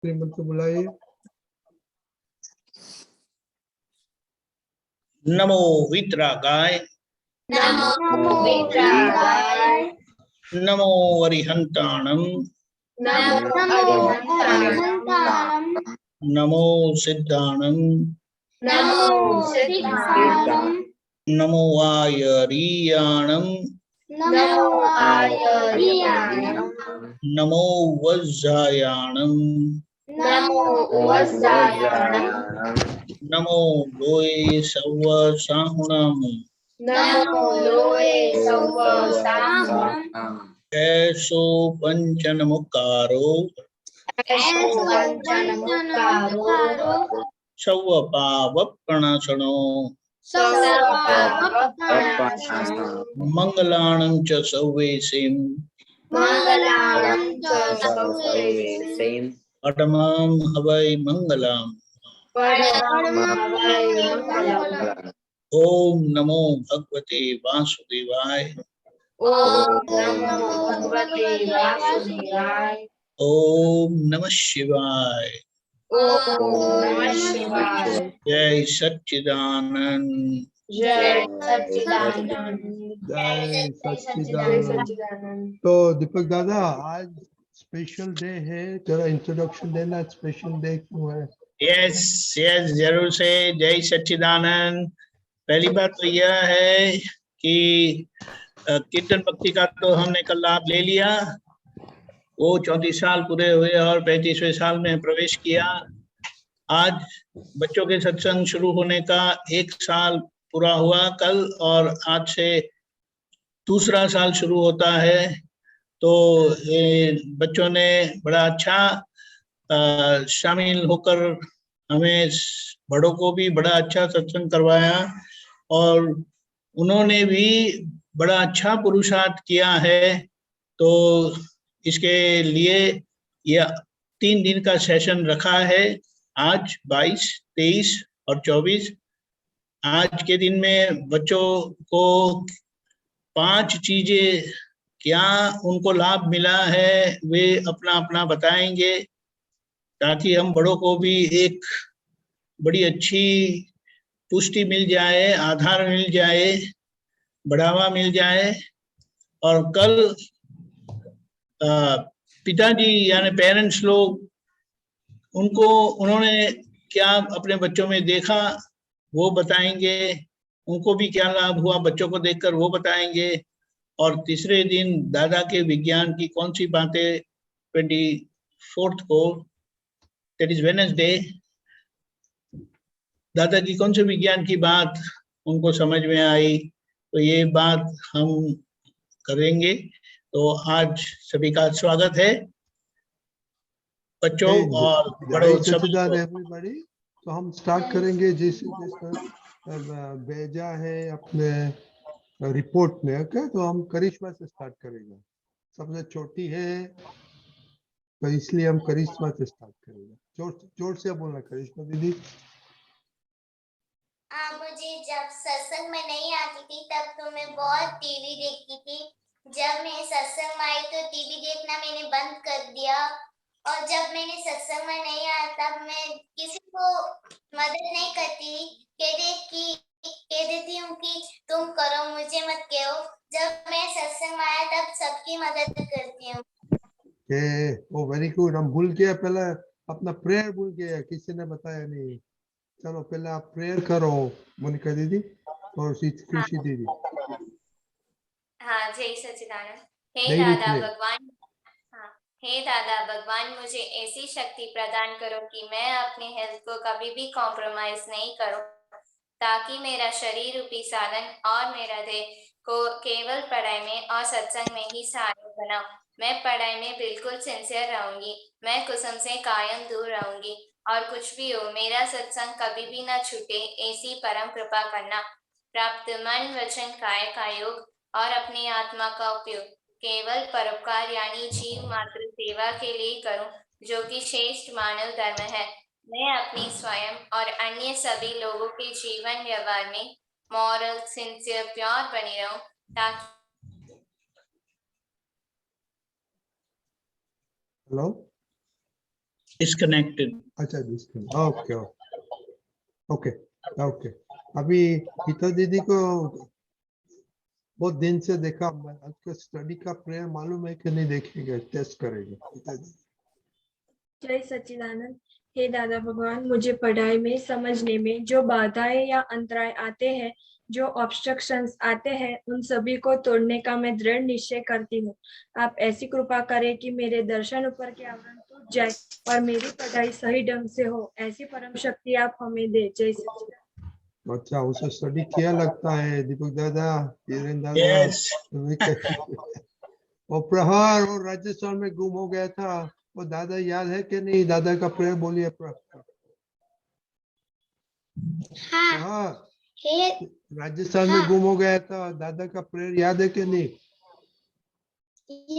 श्रीमंत को बुलाइए। नमो वितरागाय, नमो वितरागाय, नमो अरिहंताणं, नमो अरिहंताणं, नमो सिद्धाणं, नमो सिद्धाणं, नमो आयरीयाणं, नमो आयर्याणं, नमो वज्रायाणं, नमो वज्रायाणं, नमो लोये सव्व साहुणं, नमो लोये सव्व साहुणं, ऐसो पंचनमुकारो, ऐसो पंचनमुक्तारो, सव्व पावप्रणशनो, सव्व पापप्रणाशनो, मंगलाणं च सव्वेसिं, मंगलानं च सर्वेषां, पठमां हवै मंगलम्। परमं हवै मंगलम्। ओम नमो भगवते वासुदेवाय, ओम नमो भगवते वासुदेवाय, ओम नमः शिवाय। ओम नमः शिवाय। जय सच्चिदानंद। जय सच्चिदानंद। जय जय सच्चिदानंद। सच्चिदानंद। तो दीपक दादा, आज स्पेशल डे है, जरा इंट्रोडक्शन देना, स्पेशल डे क्यों है? यस यस, जरूर से। जय सच्चिदानंद। पहली बात तो यह है कि कीर्तन भक्ति का तो हमने कल लाभ ले लिया। वो 34 साल पूरे हुए और 35वें साल में प्रवेश किया। आज बच्चों के सत्संग शुरू होने का 1 साल पूरा हुआ कल, और आज से दूसरा साल शुरू होता है। तो बच्चों ने बड़ा अच्छा शामिल होकर हमें बड़ों को भी बड़ा अच्छा सत्संग करवाया, और उन्होंने भी बड़ा अच्छा पुरुषार्थ किया है। तो इसके लिए यह 3 दिन का सेशन रखा है, आज 22, 23 और 24। आज के दिन में बच्चों को 5 चीजें क्या उनको लाभ मिला है वे अपना अपना बताएंगे, ताकि हम बड़ों को भी एक बड़ी अच्छी पुष्टि मिल जाए, आधार मिल जाए, बढ़ावा मिल जाए। और कल पिताजी यानी पेरेंट्स लोग, उन्होंने क्या अपने बच्चों में देखा वो बताएंगे, उनको भी क्या लाभ हुआ बच्चों को देखकर वो बताएंगे। और तीसरे दिन दादा के विज्ञान की कौन सी बातें 24 को, दैट इज वेडनेसडे, दादा की कौन से विज्ञान की बात उनको समझ में आई, तो ये बात हम करेंगे। तो आज सभी का स्वागत है, बच्चों और बड़ों सभी को। एवरीबॉडी। तो हम स्टार्ट करेंगे जिस भेजा है अपने रिपोर्ट में। ओके, तो हम करिश्मा से स्टार्ट करेंगे, सबसे छोटी है, तो इसलिए हम करिश्मा से स्टार्ट करेंगे। जोर से बोलना करिश्मा दीदी। मुझे जब सत्संग में नहीं आती थी तब तो मैं बहुत टीवी देखती थी। जब मैं सत्संग में आई तो टीवी देखना मैंने बंद कर दिया, और जब मैंने सत्संग में नहीं आया तब मैं किसी को मदद नहीं करती, कह देती हूँ कि तुम करो, मुझे मत कहो। जब मैं सत्संग में आया तब सबकी मदद करती हूँ। ओ वेरी गुड। हम भूल गया, पहले अपना प्रेयर भूल गया, किसी ने बताया नहीं। चलो पहले आप प्रेयर करो मोनिका दीदी और खुशी दीदी। हाँ, जय सच्चिदानंद। हे नहीं दादा नहीं, भगवान, हाँ, हे दादा भगवान, मुझे ऐसी शक्ति प्रदान करो कि मैं अपनी हेल्थ को कभी भी कॉम्प्रोमाइज नहीं करूं, ताकि मेरा शरीर रूपी साधन और मेरा देह को केवल पढ़ाई में और सत्संग में ही सहायक बनाऊं। मैं पढ़ाई में बिल्कुल सिंसियर रहूंगी, मैं कुसुम से कायम दूर रहूंगी, और कुछ भी हो मेरा सत्संग कभी भी न छूटे, ऐसी परम कृपा करना। प्राप्त मन वचन काय का योग और अपनी आत्मा का उपयोग केवल परोपकार यानी जीव मात्र सेवा के लिए करूं, जो कि श्रेष्ठ मानव धर्म है। मैं अपनी स्वयं और अन्य सभी लोगों के जीवन व्यवहार में मॉरल, सिंसियर, प्योर बनी रहूं, ताकि हेलो डिस्कनेक्टेड। अच्छा डिस्कनेक्ट, ओके ओके ओके। अभी गीता दीदी को बहुत दिन से देखा, आपका स्टडी का प्रेयर मालूम है कि नहीं, देखेंगे टेस्ट करेंगे गीता दीदी। जय सच्चिदानंद। हे दादा भगवान, मुझे पढ़ाई में समझने में जो बाधाएं या अंतराय आते हैं, जो ऑब्स्ट्रक्शंस आते हैं, उन सभी को तोड़ने का मैं दृढ़ निश्चय करती हूँ। आप ऐसी कृपा करें कि मेरे दर्शन ऊपर के आवरण टूट जाए और मेरी पढ़ाई सही ढंग से हो। ऐसी परम शक्ति आप हमें दे। जय सच्चिदानंद। अच्छा, उसे स्टडी किया लगता है दीपक दादा, धीरेन्द्र दादा। यस, वो प्रहर वो राजस्थान में गुम हो गया था, वो दादा याद है कि नहीं? दादा का प्रेयर बोलिए। हाँ, हे राजस्थान में गुम हो गया था, दादा का प्रेयर याद है कि नहीं?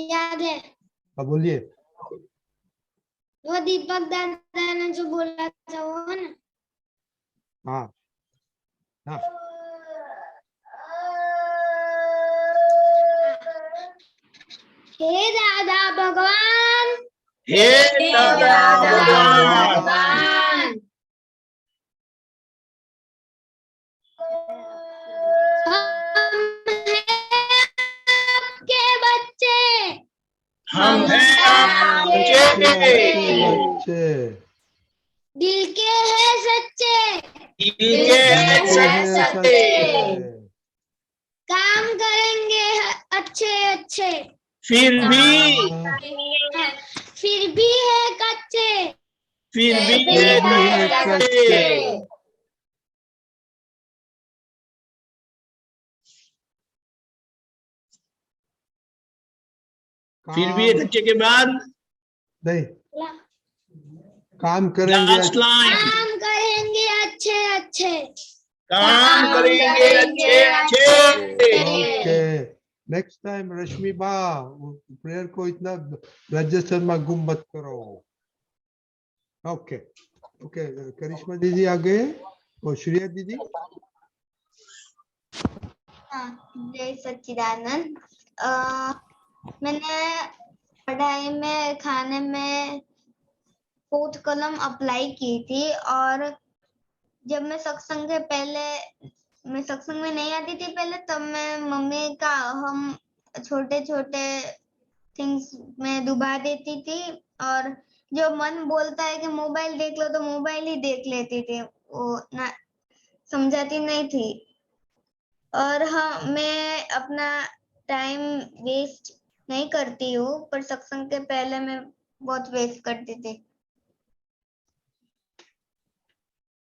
याद है। अब बोलिए। वो दीपक दादा ने जो बोला था वो ना। हाँ हाँ। हे दादा भगवान, हे दादा भगवान, आपके बच्चे, हम हैं आपके बच्चे, दिल के हैं सच्चे, दिल के हैं सच्चे, काम करेंगे अच्छे अच्छे, फिर भी है कच्चे, फिर भी है कच्चे। फिर भी एक अच्छे के बाद नहीं, काम करेंगे लास्ट लाइन, काम करेंगे अच्छे अच्छे, काम करेंगे अच्छे अच्छे। ओके, नेक्स्ट टाइम रश्मि बा प्रेयर को इतना रजिस्टर में गुम मत करो। ओके ओके, करिश्मा दीदी आ गए और श्रेया दीदी। जय सच्चिदानंद। मैंने पढ़ाई में खाने में 4th कलम अप्लाई की थी, और जब मैं सत्संग से पहले, मैं सत्संग में नहीं आती थी पहले, तब मैं मम्मी का हम छोटे छोटे थिंग्स में डुबा देती थी, और जो मन बोलता है कि मोबाइल देख लो तो मोबाइल ही देख लेती थी, वो ना समझाती नहीं थी। और हाँ, मैं अपना टाइम वेस्ट नहीं करती हूँ, पर सत्संग के पहले मैं बहुत वेस्ट करती थी।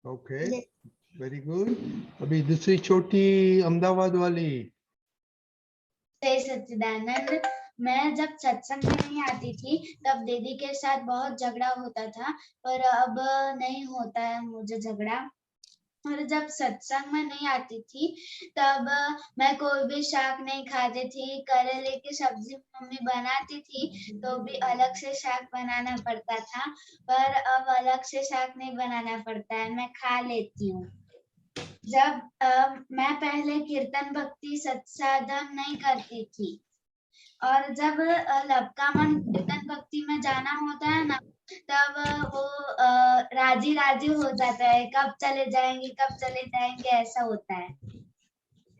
Okay, very good. अभी दूसरी छोटी अहमदाबाद वाली। जय सच्चिदानंद। मैं जब सत्संग में नहीं आती थी तब दीदी के साथ बहुत झगड़ा होता था, पर अब नहीं होता है मुझे झगड़ा। और जब सत्संग में नहीं आती थी तब मैं कोई भी शाक नहीं खाती थी। करेले की सब्जी मम्मी बनाती थी तो भी अलग से शाक बनाना पड़ता था, पर अब अलग से शाक नहीं बनाना पड़ता है, मैं खा लेती हूँ। जब मैं पहले कीर्तन भक्ति सत्साधन नहीं करती थी, और जब लपका मन कीर्तन भक्ति में जाना होता है ना, तब वो राजी राजी हो जाता है, कब चले जाएंगे ऐसा होता है।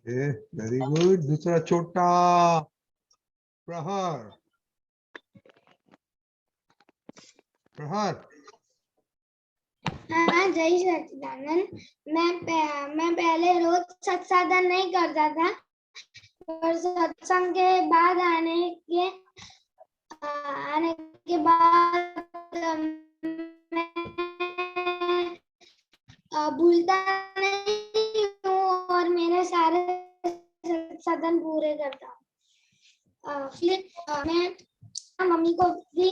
Very good. दूसरा छोटा प्रहर। प्रहर। हाँ, जय सच्चिदानंद। मैं पहले रोज सत्साधन नहीं करता था, और सत्संग के बाद आने के बाद मैं भूलता नहीं हूँ और मेरे सारे सत्संग पूरे करता हूँ। फिर मैं मम्मी को भी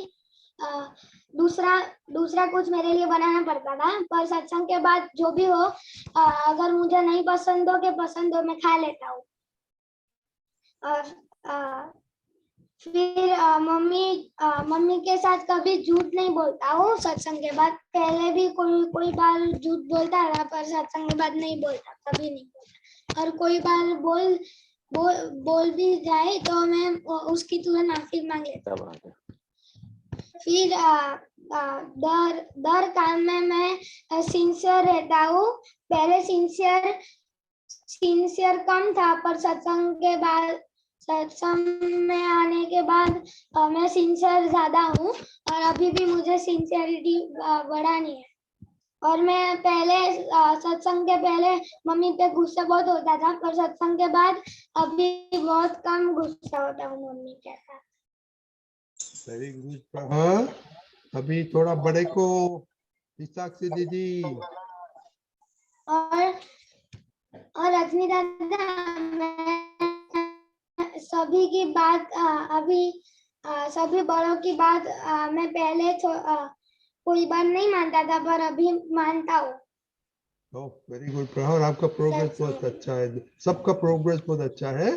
दूसरा कुछ मेरे लिए बनाना पड़ता था, पर सत्संग के बाद जो भी हो, अगर मुझे नहीं पसंद हो मैं खा लेता हूँ। और फिर मम्मी के साथ कभी झूठ नहीं बोलता हूँ सत्संग के बाद। पहले भी कोई बार झूठ बोलता था, पर सत्संग के बाद नहीं बोलता, कभी नहीं बोलता। और कोई बार बोल भी जाए तो मैं उसकी तुरंत माफी मांग लेता हूँ। फिर दर दर काम में मैं सिंसियर रहता हूँ। पहले सिंसियर कम था, पर सत्संग में आने के बाद मैं सिंसियर ज्यादा हूँ, और अभी भी मुझे सिंसियरिटी बढ़ानी है। और मैं पहले सत्संग के पहले मम्मी पे गुस्सा बहुत होता था, पर सत्संग के बाद अभी बहुत कम गुस्सा होता हूँ मम्मी के साथ। वेरी गुड प्रहर। अभी थोड़ा बड़े को साक्षी दीदी। और रजनी दादा, मैं सभी की बात अभी सभी बड़ों की बात मैं पहले कोई बात नहीं मानता था, पर अभी मानता हूँ। वेरी गुड प्रहर, आपका प्रोग्रेस बहुत अच्छा है, सबका प्रोग्रेस बहुत अच्छा है।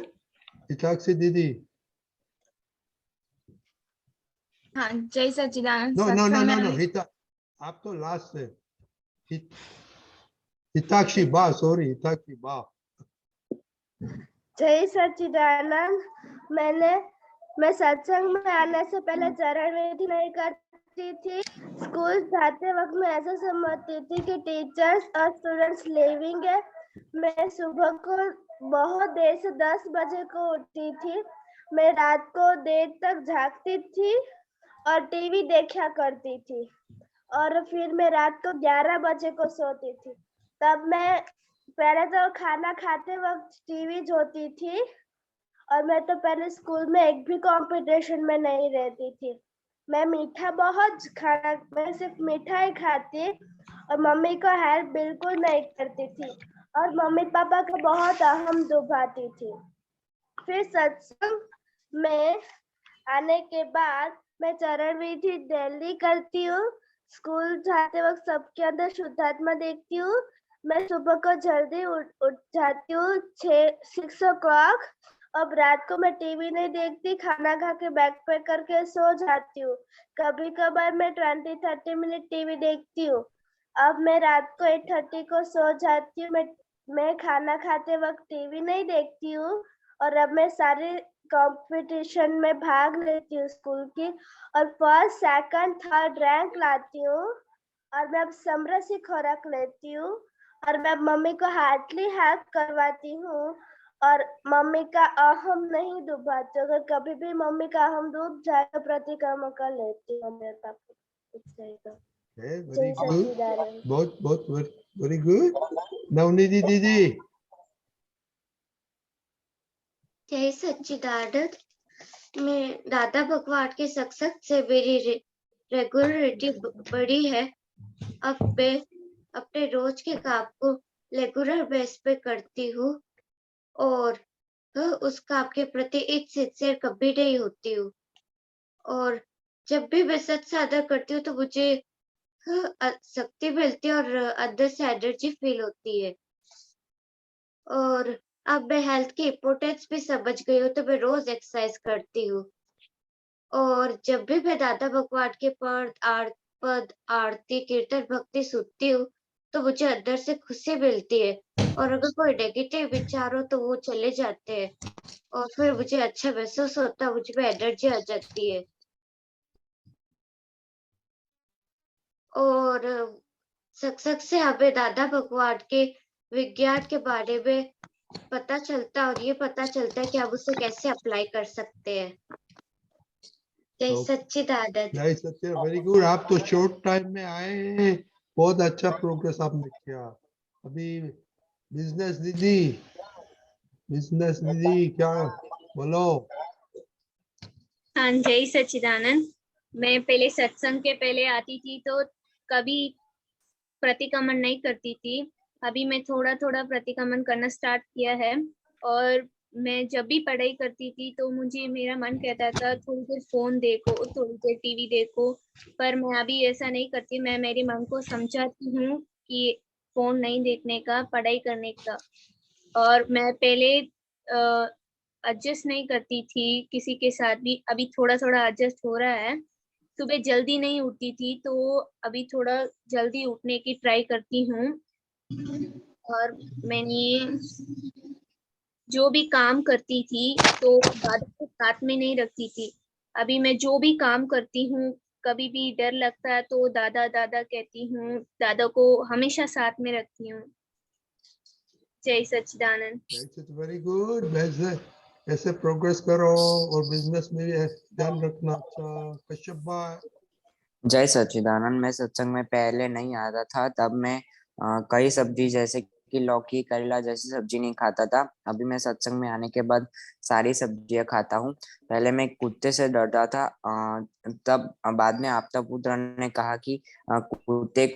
साक्षी दीदी। हाँ, जय सच्चिदानंद। नो नो नो सत्संग नो में नो हिता, आप तो लास्ट है। हिताक्षी बा, सॉरी हिताक्षी बा। जय सच्चिदानंद। मैं सत्संग में आने से पहले चरण विधि नहीं करती थी। स्कूल जाते वक्त मैं ऐसा समझती थी कि टीचर्स और स्टूडेंट्स लिविंग है। मैं सुबह को बहुत देर से 10 बजे को उठती थी। मैं रात को देर तक जागती थी और टीवी देखा करती थी, और फिर मैं रात को 11 बजे को सोती थी। तब मैं पहले तो खाना खाते वक्त टीवी जोती थी, और मैं तो पहले स्कूल में एक भी कंपटीशन में नहीं रहती थी। मैं सिर्फ मीठा ही खाती, और मम्मी को हेल्प बिल्कुल नहीं करती थी, और मम्मी पापा को बहुत अहम दुभाती थी। फिर सत्संग में आने के बाद मैं चरण विधि डेली करती हूँ। स्कूल जाते वक्त सबके अंदर शुद्धात्मा देखती हूँ। मैं सुबह को जल्दी उठ जाती हूँ 6 o'clock। अब रात को मैं टीवी नहीं देखती, खाना खा के बैग पैक करके सो जाती हूँ। कभी कभार मैं 20-30 मिनट टीवी देखती हूँ। अब मैं रात को 8:30 को सो जाती हूँ। मैं खाना खाते वक्त टीवी नहीं देखती हूँ, और अब मैं सारे कंपटीशन में भाग लेती हूँ स्कूल की, और फर्स्ट, सेकंड, थर्ड रैंक लाती हूँ। और मैं अब समरसी खुराक लेती हूँ, और मैं मम्मी को हार्टली हेल्प करवाती हूँ, और मम्मी का अहम नहीं डुबाती। अगर कभी भी मम्मी का अहम डूब जाए तो प्रतिक्रमण कर लेती हूँ मेरे पापा। वेरी गुड, बहुत बहुत वेरी गुड। नवनीति दीदी। जय सच्चिदानंद। मैं दादा भगवान के सत्संग से मेरी रेगुलरिटी बढ़ी है। अब मैं अपने रोज के काम को रेगुलर बेस पे करती हूँ, और उस काम के प्रति सिंसियर कभी नहीं होती हूँ। और जब भी मैं सत्संग साधना करती हूँ तो मुझे शक्ति मिलती है, और अंदर से एनर्जी फील होती है। और अब मैं हेल्थ की इम्पोर्टेंस भी समझ गई हूँ, तो मैं रोज एक्सरसाइज करती हूँ। और जब भी मैं दादा भगवान के पद आरती कीर्तन भक्ति सुनती हूँ तो मुझे अंदर से खुशी मिलती है, और अगर कोई नेगेटिव विचार हो तो वो चले जाते हैं, और फिर मुझे अच्छा महसूस होता है, मुझ में एनर्जी आ जाती है। और सत्संग से हमें दादा भगवान के विज्ञान के बारे में पता चलता है, और ये पता चलता है कि हम उसे कैसे अप्लाई कर सकते हैं। जय सच्चिदानंद। जय सच्चिदानंद, वेरी गुड। आप तो शॉर्ट टाइम में आए हैं, बहुत अच्छा प्रोग्रेस आपने किया। अभी बिजनेस दीदी क्या बोलो। हाँ, जय सच्चिदानंद। मैं पहले सत्संग के पहले आती थी तो कभी प्रतिक्रमण नहीं करती थी। अभी मैं थोड़ा थोड़ा प्रतिक्रमण करना स्टार्ट किया है, और मैं जब भी पढ़ाई करती थी तो मुझे मेरा मन कहता था थोड़ी देर फोन देखो, थोड़ी देर टीवी देखो, पर मैं अभी ऐसा नहीं करती। मैं मेरे मन को समझाती हूँ कि फोन नहीं देखने का, पढ़ाई करने का। और मैं पहले एडजस्ट नहीं करती थी किसी के साथ भी, अभी थोड़ा थोड़ा एडजस्ट हो रहा है। सुबह जल्दी नहीं उठती थी, तो अभी थोड़ा जल्दी उठने की ट्राई करती हूँ। और मैंने जो भी काम करती थी तो दादा को साथ में नहीं रखती थी। अभी मैं जो भी काम करती हूँ कभी भी डर लगता है तो दादा दादा कहती हूँ, दादा को हमेशा साथ में रखती हूँ। जय सच्चिदानंद। Very good. ऐसे प्रोग्रेस करो और बिजनेस में भी ध्यान रखना। अच्छा कश्यप भाई। जय सच्चिदानंद। मैं सत्संग में पहले नहीं आता था, तब मैं कई सब्जी जैसे कि लौकी करेला जैसी सब्जी नहीं खाता था। अभी मैं सत्संग में आने के बाद सारी सब्जियां खाता हूँ। पहले मैं कुत्ते से डरता था, तब बाद में आपता पुत्र ने कहा कि कुत्ते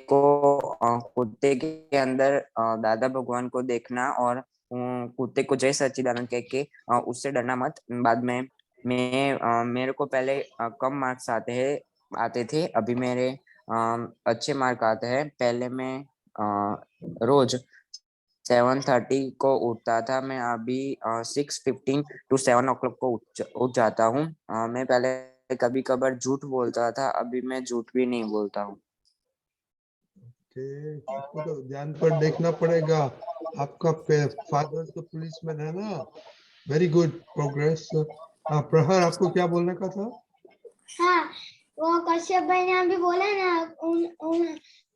के अंदर दादा भगवान को देखना और कुत्ते को जय सच्चिदानंद कह के उससे डरना मत। बाद में मेरे को पहले कम मार्क्स आते थे, अभी मेरे अच्छे मार्क आते हैं। पहले मैं रोज 7:30 को उठता था, मैं अभी 6:15 to 7 o'clock को उठ जाता हूँ। मैं पहले कभी कभार झूठ बोलता था, अभी मैं झूठ भी नहीं बोलता हूँ। आपको तो ध्यान पर देखना पड़ेगा। आपका फादर तो पुलिस में है ना। Very good progress. प्रहर आपको क्या बोलने का था? हाँ, वो कश्यप भाई ने अभी बोला ना,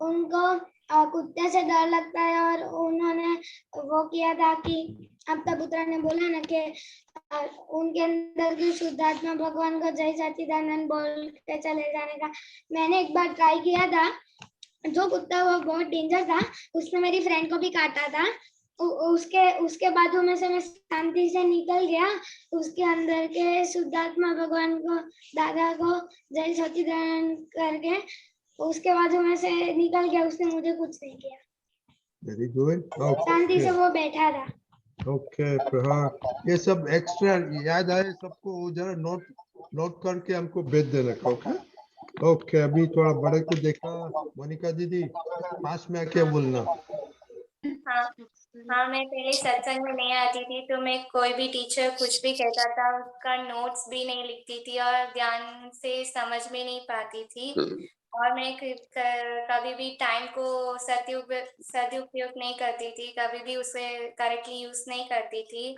उनको कुत्ते से डर लगता है और उन्होंने वो किया था कि आपका पुत्र ने बोला ना कि उनके अंदर की शुद्धात्मा भगवान को जय सच्चिदानंद बोल के चले जाने का। मैंने एक बार ट्राई किया था, जो कुत्ता वो बहुत डेंजर था, उसने मेरी फ्रेंड को भी काटा था। उसके बाद में से मैं शांति से निकल गया। उसके अंदर के शुद्धात्मा भगवान को, दादा को जय सच्चिदानंद करके उसके बाद में से निकल गया। उसने मुझे कुछ नहीं किया। Very good. शांति से वो बैठा था। ओके प्रहर, ये सब एक्स्ट्रा याद आए सबको जरा नोट करके हमको भेज देना। Okay okay. अभी थोड़ा बड़े को देखा। मोनिका दीदी पास में आके बोलना। हाँ, मैं पहले सत्संग में नहीं आती थी तो मैं कोई भी टीचर कुछ भी कहता था उसका नोट्स भी नहीं लिखती थी और ध्यान से समझ में नहीं पाती थी। और मैं कभी भी टाइम को सदुपयोग नहीं करती थी, कभी भी उसे करेक्टली यूज नहीं करती थी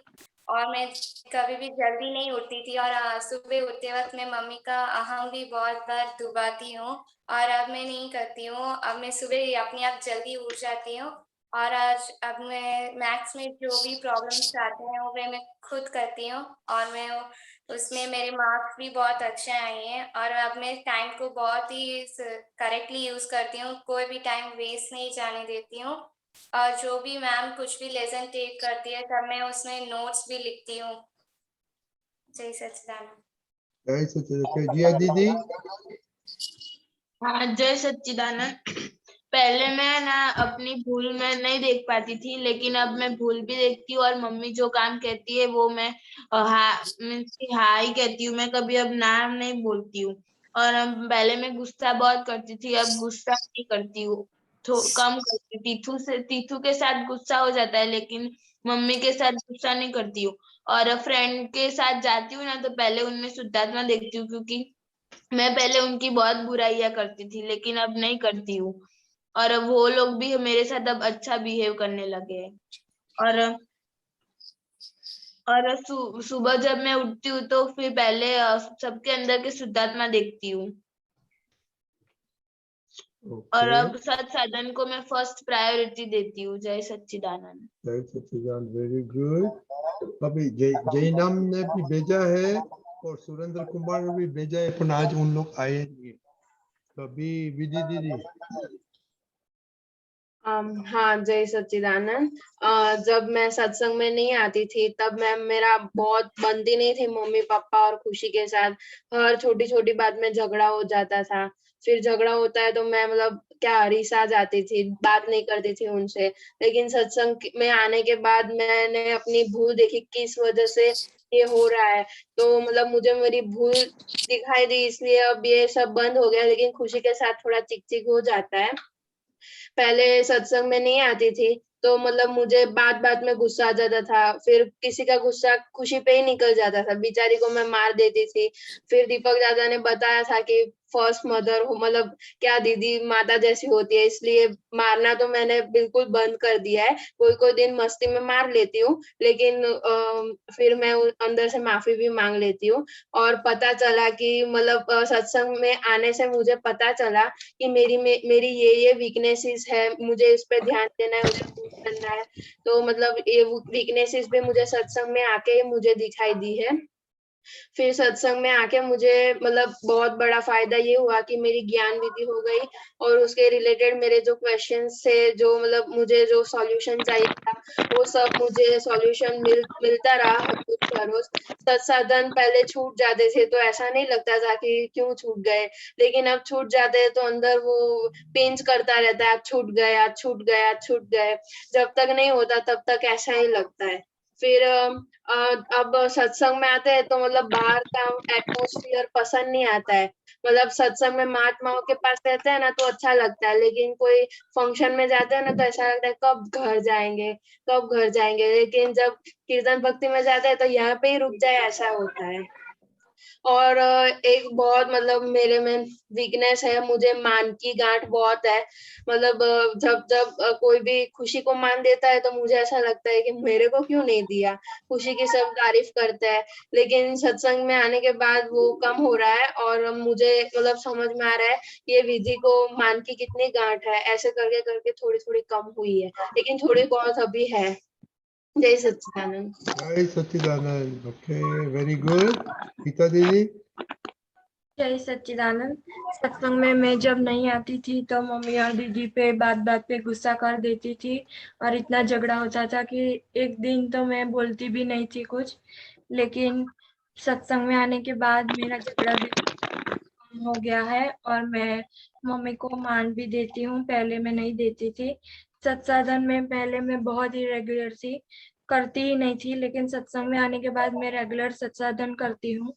और मैं कभी भी जल्दी नहीं उठती थी। और सुबह उठते वक्त मैं मम्मी का अहम भी बहुत बार दुबाती हूँ और अब मैं नहीं करती हूँ। अब मैं सुबह अपने आप जल्दी उठ जाती हूँ और आज अब मैं मैथ्स में जो भी प्रॉब्लम्स आते हैं वो मैं खुद करती हूँ और मैं उसमें मेरे मार्क्स भी बहुत अच्छे आए हैं। और अब मैं टाइम को बहुत ही करेक्टली यूज करती हूँ, कोई भी टाइम वेस्ट नहीं जाने देती हूँ। और जो भी मैम कुछ भी लेसन टेक करती है तब मैं उसमें नोट्स भी लिखती हूँ। जय सच्चिदानंद। जय सच्चिदानंद। जिया दीदी। हाँ, जय सच्चिदानंद। पहले मैं ना अपनी भूल में नहीं देख पाती थी, लेकिन अब मैं भूल भी देखती हूँ और मम्मी जो काम कहती है वो मैं हाँ ही कहती हूँ। मैं कभी अब नाम नहीं बोलती हूँ। और अब पहले मैं गुस्सा बहुत करती थी, अब गुस्सा नहीं करती हूँ, तो कम करती। तीथू के साथ गुस्सा हो जाता है, लेकिन मम्मी के साथ गुस्सा नहीं करती हूँ। और फ्रेंड के साथ जाती हूँ ना तो पहले उनमें शुद्धात्मा देखती हूँ, क्योंकि मैं पहले उनकी बहुत बुराइयां करती थी, लेकिन अब नहीं करती हूँ। और वो लोग भी मेरे साथ अब अच्छा बिहेव करने लगे हैं। और सुबह जब मैं उठती हूँ तो फिर पहले सबके अंदर के शुद्धात्मा देखती हूँ। और अब सत साधन को मैं फर्स्ट प्रायोरिटी देती हूँ। जय सच्चिदानंद। जय सच्चिदानंद। Very good. अभी जयनाम ने भी भेजा है और सुरेंद्र कुमार ने भी भेजा है, पर आज उन लोग आए नहीं। अभी विधि दीदी। हाँ, जय सच्चिदानंद। जब मैं सत्संग में नहीं आती थी तब मेरा बहुत बनती नहीं थी मम्मी पापा और खुशी के साथ। हर छोटी छोटी बात में झगड़ा हो जाता था। फिर झगड़ा होता है तो मैं मतलब क्या रिसा जाती थी, बात नहीं करती थी उनसे। लेकिन सत्संग में आने के बाद मैंने अपनी भूल देखी किस वजह से ये हो रहा है, तो मतलब मुझे मेरी भूल दिखाई दी, इसलिए अब ये सब बंद हो गया। लेकिन खुशी के साथ थोड़ा चिक चिक हो जाता है। पहले सत्संग में नहीं आती थी तो मतलब मुझे बात बात में गुस्सा आ जाता था, फिर किसी का गुस्सा खुशी पे ही निकल जाता था, बेचारी को मैं मार देती थी। फिर दीपक दादा ने बताया था कि फर्स्ट मदर हो, मतलब क्या दीदी माता जैसी होती है, इसलिए मारना तो मैंने बिल्कुल बंद कर दिया है। कोई कोई दिन मस्ती में मार लेती हूँ, लेकिन फिर मैं अंदर से माफी भी मांग लेती हूँ। और पता चला कि मतलब सत्संग में आने से मुझे पता चला कि मेरी ये वीकनेसेस है, मुझे इस पे ध्यान देना है, मुझे improve करना है। तो मतलब ये वीकनेसेस भी मुझे सत्संग में आके मुझे दिखाई दी है। फिर सत्संग में आके मुझे मतलब बहुत बड़ा फायदा ये हुआ कि मेरी ज्ञान विधि हो गई, और उसके रिलेटेड मेरे जो क्वेश्चंस थे, जो मतलब मुझे जो सॉल्यूशन चाहिए था, वो सब मुझे सॉल्यूशन मिलता रहा हर रोज। सत्साधन पहले छूट जाते थे तो ऐसा नहीं लगता था कि क्यों छूट गए, लेकिन अब छूट जाते हैं तो अंदर वो पिंच करता रहता है, आज छूट गए, आज छूट गए, आज छूट गए। जब तक नहीं होता तब तक ऐसा ही लगता है। फिर अब सत्संग में आते हैं तो मतलब बाहर का एटमोस्फियर पसंद नहीं आता है। मतलब सत्संग में महात्माओं के पास रहते हैं ना तो अच्छा लगता है, लेकिन कोई फंक्शन में जाते हैं ना तो ऐसा लगता है कब घर जाएंगे, कब घर जाएंगे। लेकिन जब कीर्तन भक्ति में जाते हैं तो यहाँ पे ही रुक जाए, ऐसा होता है। और एक बहुत मतलब मेरे में वीकनेस है, मुझे मान की गांठ बहुत है। मतलब जब जब कोई भी खुशी को मान देता है तो मुझे ऐसा लगता है कि मेरे को क्यों नहीं दिया। खुशी की सब तारीफ करते हैं, लेकिन सत्संग में आने के बाद वो कम हो रहा है, और मुझे मतलब समझ में आ रहा है ये विधि को मान की कितनी गांठ है। ऐसे करके करके थोड़ी थोड़ी कम हुई है, लेकिन थोड़ी बहुत अभी है। जय सच्चिदानंद। जय Sachchidanand. Okay, very good. Geeta दीदी। जय सच्चिदानंद। सत्संग में मैं जब नहीं आती थी तो मम्मी और दीदी पे बात बात पे गुस्सा कर देती थी, और इतना झगड़ा होता था कि एक दिन तो मैं बोलती भी नहीं थी कुछ। लेकिन सत्संग में आने के बाद मेरा झगड़ा भी कम हो गया है, और मैं मम्मी को मान भी देती हूँ, पहले मैं नहीं देती थी। सत्साधन में पहले मैं बहुत ही रेगुलर थी, करती ही नहीं थी, लेकिन सत्संग में आने के बाद मैं रेगुलर सत्साधन करती हूँ।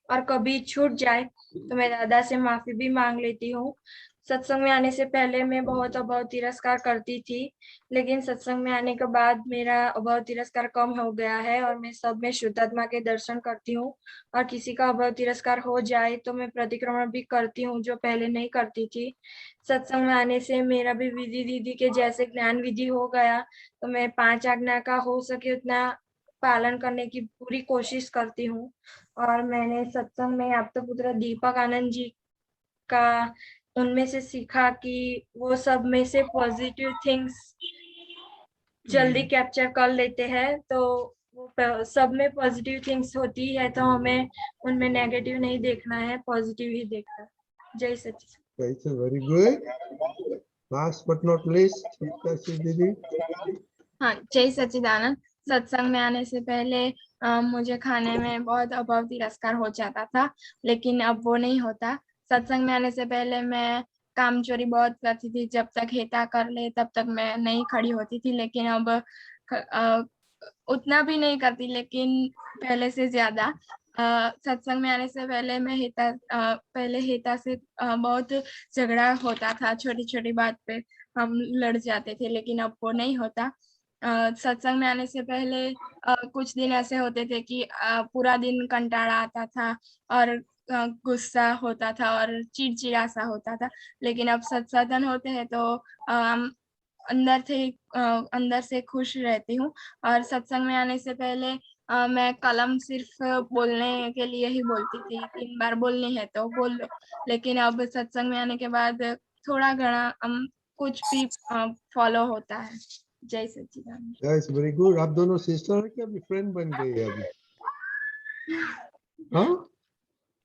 और कभी छूट जाए तो मैं दादा से माफी भी मांग लेती हूँ। सत्संग में आने से पहले मैं बहुत अभाव तिरस्कार करती थी, लेकिन सत्संग में आने के बाद मेरा अभाव तिरस्कार कम हो गया है, और मैं सब में शुद्धात्मा के दर्शन करती हूँ। और किसी का अभाव तिरस्कार हो जाए तो मैं प्रतिक्रमण भी करती हूँ, जो पहले नहीं करती थी। सत्संग में आने से मेरा भी विधि दीदी के जैसे ज्ञान विधि हो गया, तो मैं 5 आज्ञा का हो सके उतना पालन करने की पूरी कोशिश करती हूँ। और मैंने सत्संग में आप तो पुत्र दीपक आनंद जी का उनमें से सीखा कि वो सब में से पॉजिटिव थिंग्स जल्दी कैप्चर कर लेते हैं, तो वो सब में पॉजिटिव थिंग्स होती है, तो हमें उनमें नेगेटिव नहीं देखना है, पॉजिटिव ही देखना है। जय Sachchidanand. Very good. Last but not least, Geeta दीदी। हाँ, जय सच्चिदानंद। सत्संग में आने से पहले मुझे खाने में बहुत अभाव तिरस्कार हो जाता था, लेकिन अब वो नहीं होता। सत्संग में आने से पहले मैं काम चोरी बहुत करती थी, जब तक हेता कर ले तब तक मैं नहीं खड़ी होती थी, लेकिन अब उतना भी नहीं करती, लेकिन पहले से ज्यादा। सत्संग में आने से पहले मैं पहले हेता से बहुत झगड़ा होता था, छोटी छोटी बात पे हम लड़ जाते थे, लेकिन अब वो नहीं होता। सत्संग में आने से पहले कुछ दिन ऐसे होते थे कि पूरा दिन कंटाड़ा आता था, और गुस्सा होता था और चिड़चिड़ा सा होता था। लेकिन अब सत्संग होते हैं तो अंदर से खुश रहती हूँ। और सत्संग में आने से पहले मैं कलम सिर्फ बोलने के लिए ही बोलती थी, 3 बार बोलनी है तो बोल लो। लेकिन अब सत्संग में आने के बाद थोड़ा घना कुछ भी फॉलो होता है। जय सच्चिदानंद। Yes, very good. आप दोनों सिस्टर है कि अभी फ्रेंड बन गई है अभी? हाँ,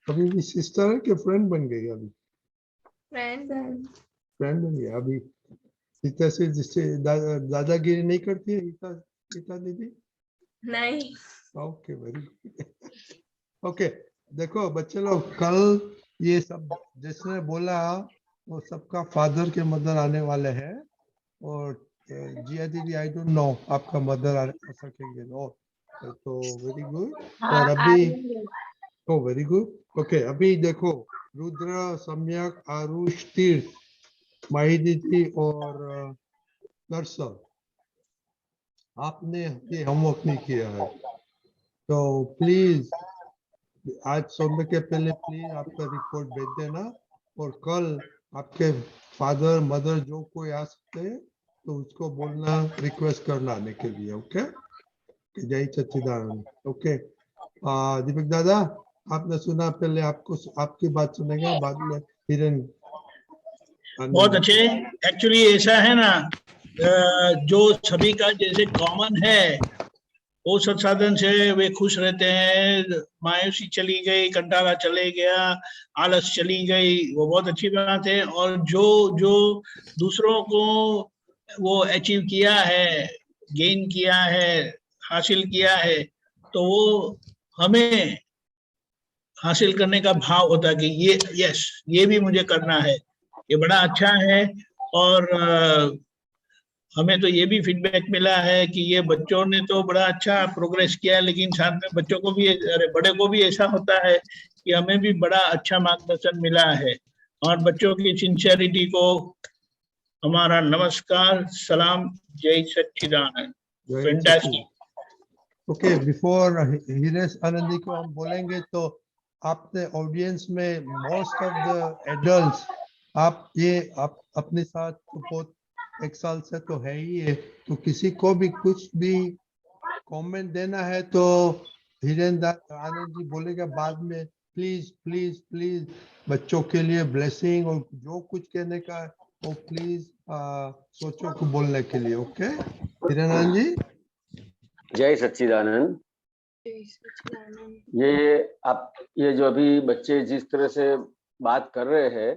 अभी भी सिस्टर है कि फ्रेंड बन गई अभी? फ्रेंड बन गई अभी। गीता से जिससे दादागिरी नहीं करती है गीता दीदी? नहीं। Okay, very good. ओके, देखो बच्चे लोग, कल ये सब जिसने बोला वो सबका फादर के मदर आने वाले हैं, और जिया दीदी आई डोंट नो आपका मदर आ सकेंगे नो, तो वेरी गुड। और अभी वेरी गुड। ओके, अभी देखो रुद्र, सम्यक, आरुष, तीर्थ, माही दीदी और दर्शन, आपने ये होमवर्क नहीं किया है, तो प्लीज आज सोमवार के पहले प्लीज आपका रिपोर्ट भेज देना, और कल आपके फादर मदर जो कोई आ सकते हैं तो उसको बोलना, रिक्वेस्ट करना आने के लिए। ओके, जय सच्चिदानंद। ओके, दीपक दादा आपने सुना, पहले आपको आपकी बात सुनेगा, बाद में हिरन। बहुत अच्छे। एक्चुअली ऐसा है ना, जो सभी का जैसे कॉमन है, वो संसाधन से वे खुश रहते हैं। मायूसी चली गई, कंटाला चले गया, आलस चली गई, वो बहुत अच्छी बात है। और जो जो दूसरों को वो अचीव किया है, गेन किया है, हासिल किया है, तो वो हमें हासिल करने का भाव होता है कि ये यस, ये भी मुझे करना है, ये बड़ा अच्छा है। और हमें तो ये भी फीडबैक मिला है कि ये बच्चों ने तो बड़ा अच्छा प्रोग्रेस किया है, लेकिन साथ में बच्चों को भी, अरे बड़े को भी ऐसा होता है कि हमें भी बड़ा अच्छा मार्गदर्शन मिला है। और बच्चों की सिंसियरिटी को हमारा नमस्कार, सलाम, जय Sachchidanand. Fantastic. Okay, before Hiresh Anandi को हम बोलेंगे, तो आपने ऑडियंस में मोस्ट ऑफ द एडल्ट्स, आप अपने साथ तो बहुत 1 साल से तो है ही है, तो किसी को भी कुछ भी कमेंट देना है तो हिरेंद्र आनंद जी बोलेगा बाद में। प्लीज प्लीज प्लीज बच्चों के लिए ब्लेसिंग और जो कुछ कहने का है वो प्लीज सोचो को बोलने के लिए। ओके हिरेंद्र आनंद जी। जय सच्चिदानंद। ये जो अभी बच्चे जिस तरह से बात कर रहे हैं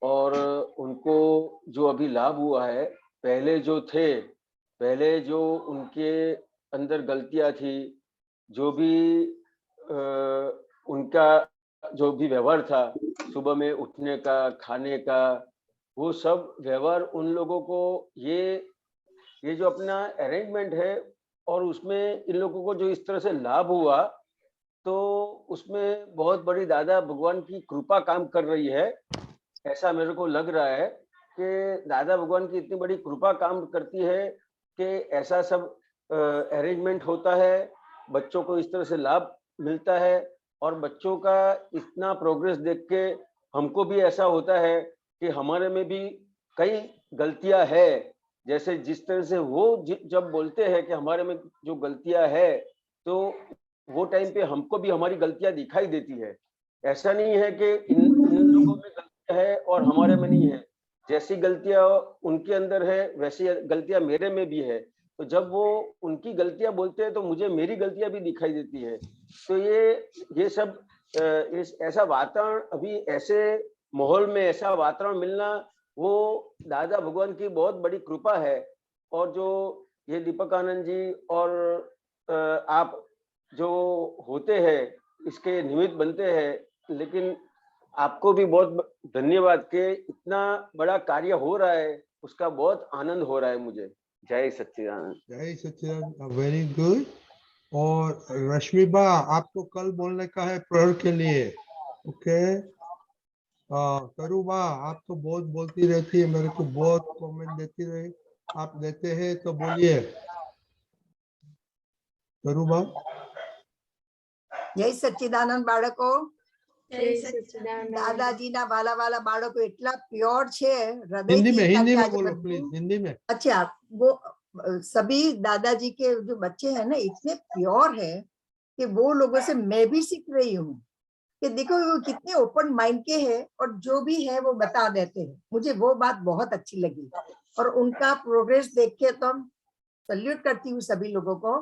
और उनको जो अभी लाभ हुआ है, पहले जो उनके अंदर गलतियां थी, जो भी उनका जो भी व्यवहार था, सुबह में उठने का, खाने का, वो सब व्यवहार उन लोगों को ये जो अपना अरेंजमेंट है और उसमें इन लोगों को जो इस तरह से लाभ हुआ, तो उसमें बहुत बड़ी दादा भगवान की कृपा काम कर रही है। ऐसा मेरे को लग रहा है कि दादा भगवान की इतनी बड़ी कृपा काम करती है कि ऐसा सब अरेंजमेंट होता है, बच्चों को इस तरह से लाभ मिलता है, और बच्चों का इतना प्रोग्रेस देख के हमको भी ऐसा होता है कि हमारे में भी कई गलतियां है। जैसे जिस तरह से वो जब बोलते हैं कि हमारे में जो गलतियां है, तो वो टाइम पे हमको भी हमारी गलतियां दिखाई देती है। ऐसा नहीं है कि इन लोगों में गलतियां है और हमारे में नहीं है। जैसी गलतियां उनके अंदर है वैसी गलतियां मेरे में भी है। तो जब वो उनकी गलतियां बोलते हैं तो मुझे मेरी गलतियां भी दिखाई देती है। तो ये सब ऐसा वातावरण, अभी ऐसे माहौल में ऐसा वातावरण मिलना, वो दादा भगवान की बहुत बड़ी कृपा है। और जो ये दीपक आनंद जी और आप जो होते हैं इसके निमित्त बनते हैं, लेकिन आपको भी बहुत धन्यवाद कि इतना बड़ा कार्य हो रहा है, उसका बहुत आनंद हो रहा है मुझे। जय सच्चिदानंद। जय सच्चिदानंद, वेरी गुड। और रश्मि बा आपको कल बोलने का है प्रेयर के लिए। ओके करू बा, आप तो बहुत बोलती रहती है, मेरे को बहुत कमेंट देती रही, आप देते हैं तो बोलिए करू बा। જય સચ્ચિદાનંદ બાળકો, જય સચ્ચિદાનંદ। દાદાજીના વાલા વાલા બાળકો એટલા પ્યોર છે हिंदी में हृदयથી। बोलो प्लीज, हिंदी में। अच्छा, वो सभी दादाजी के जो बच्चे हैं ना इतने प्योर है कि वो लोगों से मैं भी सीख रही हूँ कि देखो वो कितने ओपन माइंड के हैं और जो भी है वो बता देते हैं। मुझे वो बात बहुत अच्छी लगी और उनका प्रोग्रेस देख के तो सल्यूट करती हूँ सभी लोगों को।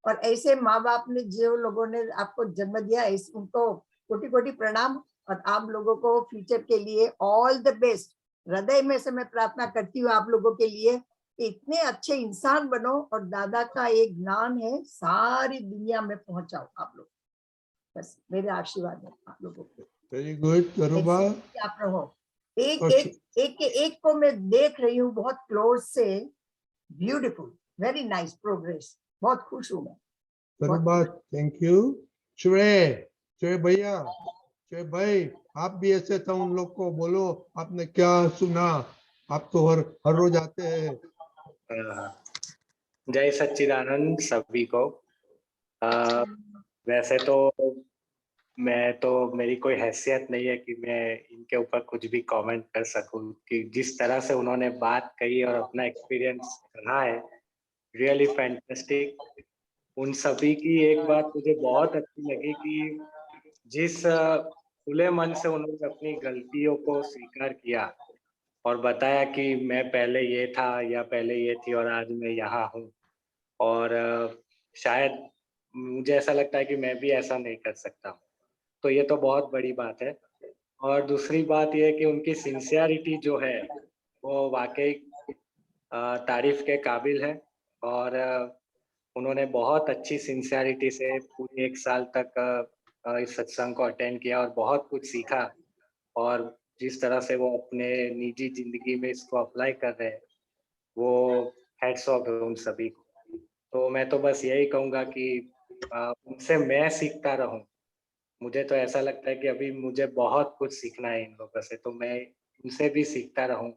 और ऐसे माँ बाप ने जो लोगों ने आपको जन्म दिया है उनको कोटि कोटि प्रणाम, और आप लोगों को फ्यूचर के लिए ऑल द बेस्ट। हृदय में से मैं प्रार्थना करती हूँ आप लोगों के लिए कि इतने अच्छे इंसान बनो और दादा का एक ज्ञान है सारी दुनिया में पहुंचाओ आप लोग। बस मेरे आशीर्वाद है आप लोगों को। वेरी गुड करूबा। आप रहो। एक को मैं देख रही हूँ बहुत क्लोज से। ब्यूटीफुल, वेरी नाइस प्रोग्रेस, बहुत खुश हूँ मैं। करूबा थैंक यू। श्रेय भैया, श्रेय भाई आप भी ऐसे था, उन लोग को बोलो आपने क्या सुना, आप तो हर रोज आते हैं। जय सच्चिदानंद सभी को। वैसे तो मेरी कोई हैसियत नहीं है कि मैं इनके ऊपर कुछ भी कमेंट कर सकूं, कि जिस तरह से उन्होंने बात कही और अपना एक्सपीरियंस कहा है, रियली फैंटास्टिक। उन सभी की एक बात मुझे बहुत अच्छी लगी कि जिस खुले मन से उन्होंने अपनी गलतियों को स्वीकार किया और बताया कि मैं पहले ये था या पहले ये थी और आज मैं यहाँ हूँ। और शायद मुझे ऐसा लगता है कि मैं भी ऐसा नहीं कर सकता हूँ, तो ये तो बहुत बड़ी बात है। और दूसरी बात ये है कि उनकी सिंसियरिटी जो है वो वाकई तारीफ के काबिल है। और उन्होंने बहुत अच्छी सिंसियरिटी से पूरे 1 साल तक इस सत्संग को अटेंड किया और बहुत कुछ सीखा। और जिस तरह से वो अपने निजी जिंदगी में इसको अप्लाई कर रहे हैं, वो हैट्स ऑफ है उन सभी को। तो मैं तो बस यही कहूँगा कि उनसे मैं सीखता रहूं। मुझे तो ऐसा लगता है कि अभी मुझे बहुत कुछ सीखना है इन लोगों से, तो मैं उनसे भी सीखता रहूं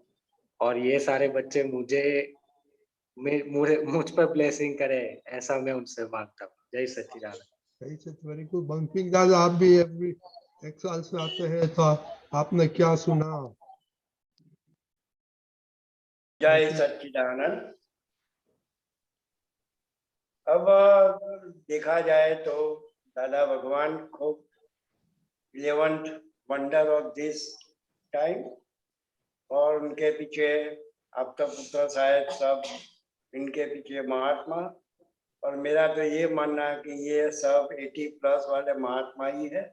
और ये सारे बच्चे मुझ पर ब्लेसिंग करे, ऐसा मैं उनसे मांगता हूँ। जय सच्चिदानंद। सही से, वेरी गुड। बंकिंग दादा, आप भी अभी 1 साल से आते हैं, तो आपने क्या सुना? जय सच्चिदानंद। अब देखा जाए तो दादा भगवान को 11th wonder of this time, और उनके पीछे आपका पुत्र शायद सब इनके पीछे महात्मा। और मेरा तो ये मानना है कि ये सब 80+ वाले महात्मा ही है।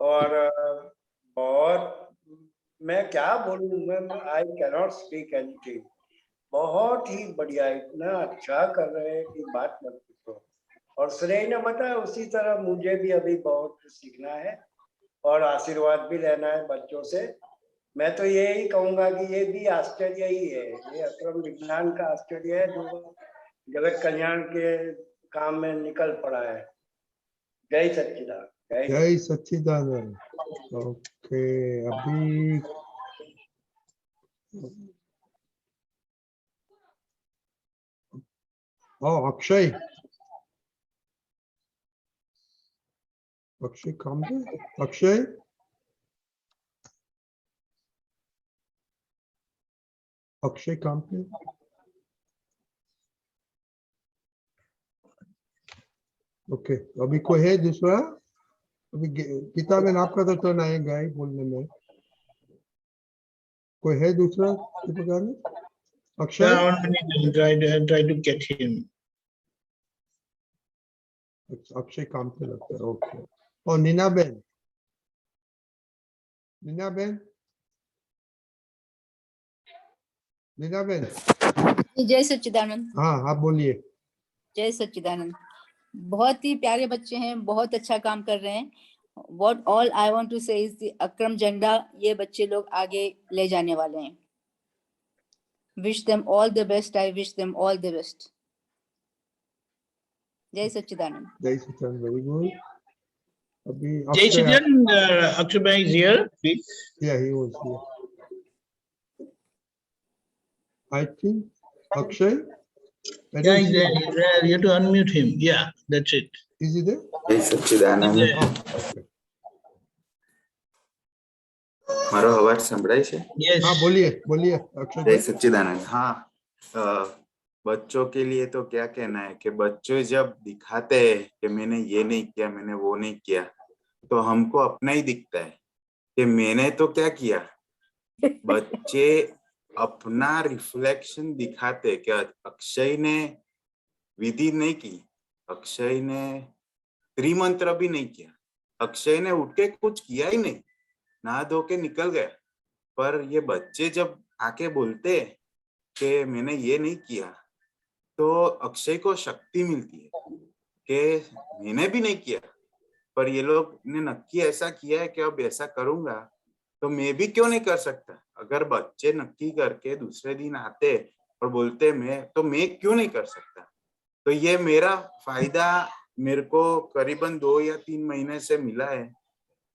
और बहुत, मैं क्या बोलूं, मैं आई कैनॉट स्पीक एनीथिंग। बहुत ही बढ़िया, इतना अच्छा कर रहे हैं कि बात मत पूछो। और श्रेय ने बताया उसी तरह मुझे भी अभी बहुत कुछ सीखना है और आशीर्वाद भी लेना है बच्चों से। मैं तो यही कहूंगा कि ये भी आश्चर्य ही है, ये अक्रम विज्ञान का आश्चर्य है जो जगत कल्याण के काम में निकल पड़ा है। जय सच्चिदानंद। जय सच्चिदानंद। ओके, अभी अक्षय काम पे। अक्षय काम पे। ओके, अभी कोई है दूसरा? अभी गीता में आपका तो टर्न आएगा ही बोलने में। कोई है दूसरा? Akshay, try to get him. Akshay काम पे लगता है। ओके, और नीना बेन। नीना बेन जय सच्चिदानंद। हाँ, आप बोलिए। जय सच्चिदानंद। बहुत ही प्यारे बच्चे हैं, बहुत अच्छा काम कर रहे हैं। What all I want to say is the अक्रम झंडा ये बच्चे लोग आगे ले जाने वाले हैं। Wish them all the best. I wish them all the best. जय सच्चिदानंद। जय सच्चिदानंद, वेरी गुड। अभी Jay Sachin, Akshay Bhai is here, please. Yeah, he was here. I think Akshay. Yeah, he's there. He's there. You have to unmute him. Yeah, that's it. Is he there? जय सच्चिदानंद। મારો અવાજ સંભળાય છે? Yes. हाँ, बोलिए अक्षय। जय सच्चिदानंद। हाँ, बच्चों के लिए तो क्या कहना है कि बच्चे जब दिखाते हैं कि मैंने ये नहीं किया, मैंने वो नहीं किया, तो हमको अपना ही दिखता है कि मैंने तो क्या किया। बच्चे अपना रिफ्लेक्शन दिखाते कि अक्षय ने विधि नहीं की, अक्षय ने त्रिमंत्र भी नहीं किया, अक्षय ने उठ के कुछ किया ही नहीं, नहा धो के निकल गया। पर ये बच्चे जब आके बोलते कि मैंने ये नहीं किया, तो अक्षय को शक्ति मिलती है कि मैंने भी नहीं किया, पर ये लोग ने नक्की ऐसा किया है कि अब ऐसा करूंगा तो मैं भी क्यों नहीं कर सकता। अगर बच्चे नक्की करके दूसरे दिन आते और बोलते मैं क्यों नहीं कर सकता। तो ये मेरा फायदा मेरे को करीबन 2 या 3 महीने से मिला है।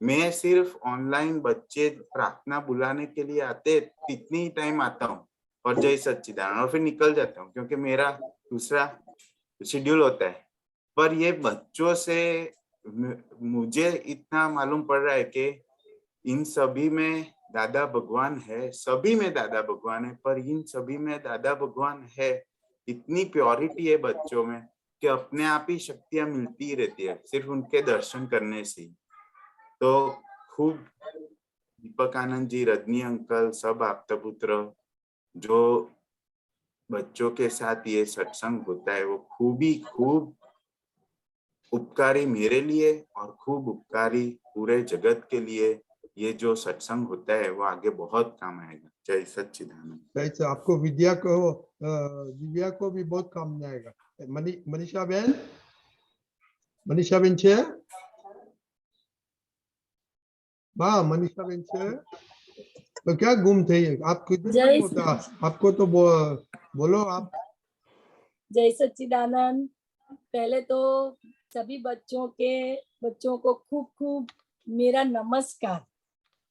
मैं सिर्फ ऑनलाइन बच्चे प्रार्थना बुलाने के लिए आते इतनी टाइम आता हूँ, और जय सच्चिदानंद और फिर निकल जाता हूँ क्योंकि मेरा दूसरा शेड्यूल होता है। पर ये बच्चों से मुझे इतना मालूम पड़ रहा है कि इन सभी में दादा भगवान है, सभी में दादा भगवान है, पर इन सभी में दादा भगवान है। इतनी प्योरिटी है बच्चों में कि अपने आप ही शक्तियां मिलती ही रहती है सिर्फ उनके दर्शन करने से। तो खूब दीपक आनंद जी, रजनी अंकल, सब आपका पुत्र जो बच्चों के साथ ये सत्संग होता है वो खूब उपकारी मेरे लिए और खूब उपकारी पूरे जगत के लिए। ये जो सत्संग होता है वो आगे बहुत काम आएगा। जय सच्चिदानंद। आपको दिव्या को भी बहुत काम में आएगा। मनीषा बेन છે? वाह, मनीषा बेन છે? तो क्या गुम थे आप? किधर होता आपको तो बोलो आप। जय सच्चिदानंद। पहले तो सभी बच्चों को खूब खूब मेरा नमस्कार।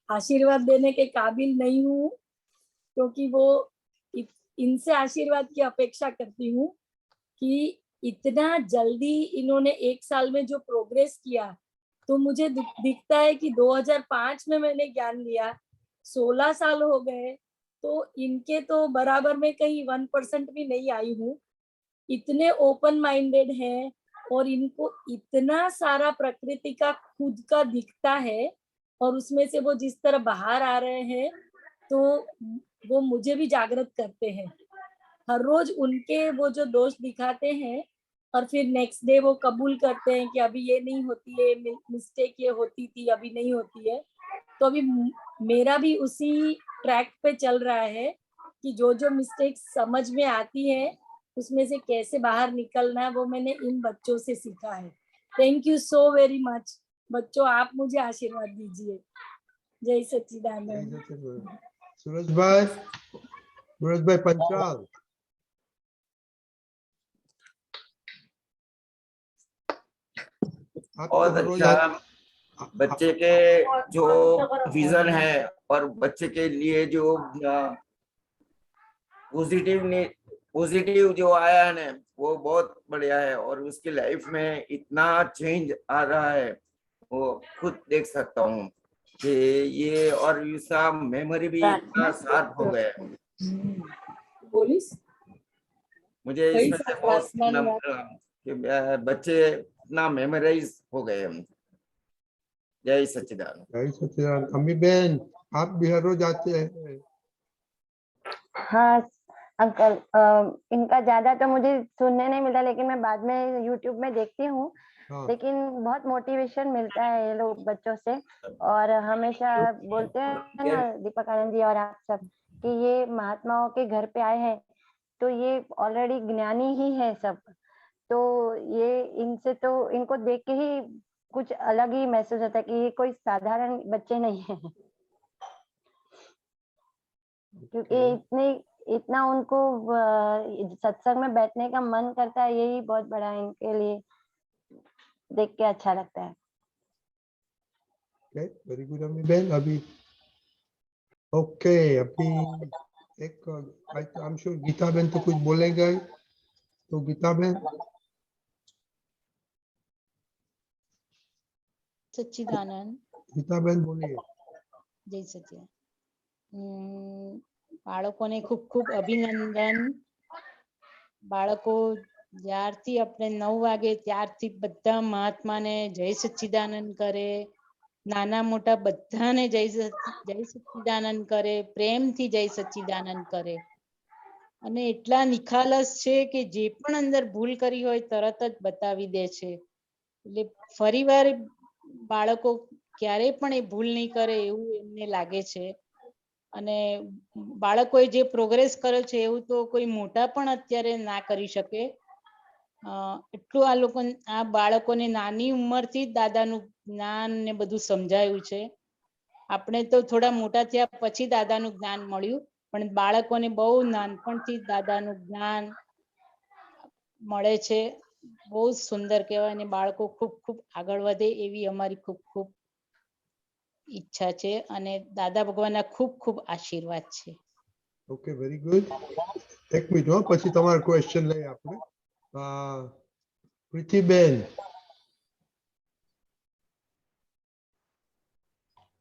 आशीर्वाद देने के काबिल नहीं हूँ क्योंकि वो इनसे आशीर्वाद की अपेक्षा करती हूँ कि इतना जल्दी इन्होंने 1 साल में जो प्रोग्रेस किया, तो मुझे दिखता है कि 2005 में मैंने ज्ञान लिया, 16 साल हो गए, तो इनके तो बराबर में कहीं 1% भी नहीं आई हूँ। इतने ओपन माइंडेड हैं और इनको इतना सारा प्रकृति का खुद का दिखता है और उसमें से वो जिस तरह बाहर आ रहे हैं तो वो मुझे भी जागृत करते हैं। हर रोज उनके वो जो दोष दिखाते हैं और फिर नेक्स्ट डे वो कबूल करते हैं कि अभी ये नहीं होती है, मिस्टेक ये होती थी, अभी नहीं होती है। तो अभी मेरा भी उसी ट्रैक पे चल रहा है कि जो जो मिस्टेक समझ में आती है उसमें से कैसे बाहर निकलना है, वो मैंने इन बच्चों से सीखा है। Thank you so very much बच्चों, आप मुझे आशीर्वाद दीजिए। जय सच्चिदानंद। सूरज भाई पंचाल। बहुत अच्छा बच्चे के जो विजन है और बच्चे के लिए जो पॉजिटिव जो आया है ना वो बहुत बढ़िया है और उसकी लाइफ में इतना चेंज आ रहा है वो खुद देख सकता हूँ कि ये और इसका मेमोरी भी इतना शार्प हो गया है। मुझे इसमें से बहुत कि बच्चे इतना मेमोराइज हो गए हम। जय सच्चिदानंद। जय सच्चिदानंद। अम्मी बहन, आप भी हर रोज आते हैं? हाँ अंकल, इनका ज्यादा तो मुझे सुनने नहीं मिलता, लेकिन मैं बाद में यूट्यूब में देखती हूँ। लेकिन बहुत मोटिवेशन मिलता है ये लोग बच्चों से और हमेशा बोलते हैं ना दीपक आनंद जी और आप सब कि ये महात्माओं के घर पे आए हैं तो ये ऑलरेडी ज्ञानी ही है सब। तो ये इनसे तो इनको देख के ही कुछ अलग ही महसूस होता है कि ये कोई साधारण बच्चे नहीं है क्योंकि इतना उनको सत्संग में बैठने का मन करता है, यही बहुत बड़ा इनके लिए देख के अच्छा लगता है। वेरी गुड अम्मी बहन। अभी ओके, अभी एक आई एम श्योर गीता बहन तो कुछ बोलेंगे, तो गीता बहन। सच्चिदानंद। गीता बहन बोलिए। जय सच्चिदानंद। બાળકોને ખૂબ ખૂબ અભિનંદન। બાળકો જ્યારથી આપણે 9 વાગે ત્યારથી બધા મહાત્માને જય સચ્ચિદાનંદ કરે, નાના મોટા બધાને જય સચ્ચિદાનંદ કરે, પ્રેમથી જય સચ્ચિદાનંદ કરે અને એટલા નિખાલસ છે કે જે પણ અંદર ભૂલ કરી હોય તરત જ બતાવી દે છે। એટલે ફરીવાર બાળકો ક્યારેય પણ એ ભૂલ નહીં કરે એવું એમને લાગે છે અને બાળકોએ જે પ્રોગ્રેસ કર્યો છે એવું તો કોઈ મોટા પણ અત્યારે ના કરી શકે। એટલું આ બાળકોને નાની ઉંમરથી જ દાદાનું જ્ઞાન ને બધું સમજાયું છે। આપણે તો થોડા મોટા થયા પછી દાદાનું જ્ઞાન મળ્યું, પણ બાળકોને બહુ નાનપણથી દાદાનું જ્ઞાન મળે છે। બહુ સુંદર કહેવાય અને બાળકો ખૂબ ખૂબ આગળ વધે એવી અમારી ખૂબ ખૂબ ઈચ્છા છે અને દાદા ભગવાનના ખૂબ ખૂબ આશીર્વાદ છે। Okay very good. એક મિનિટ હો, પછી તમારો ક્વેશ્ચન લઈએ આપણે. પ્રીતિબેન.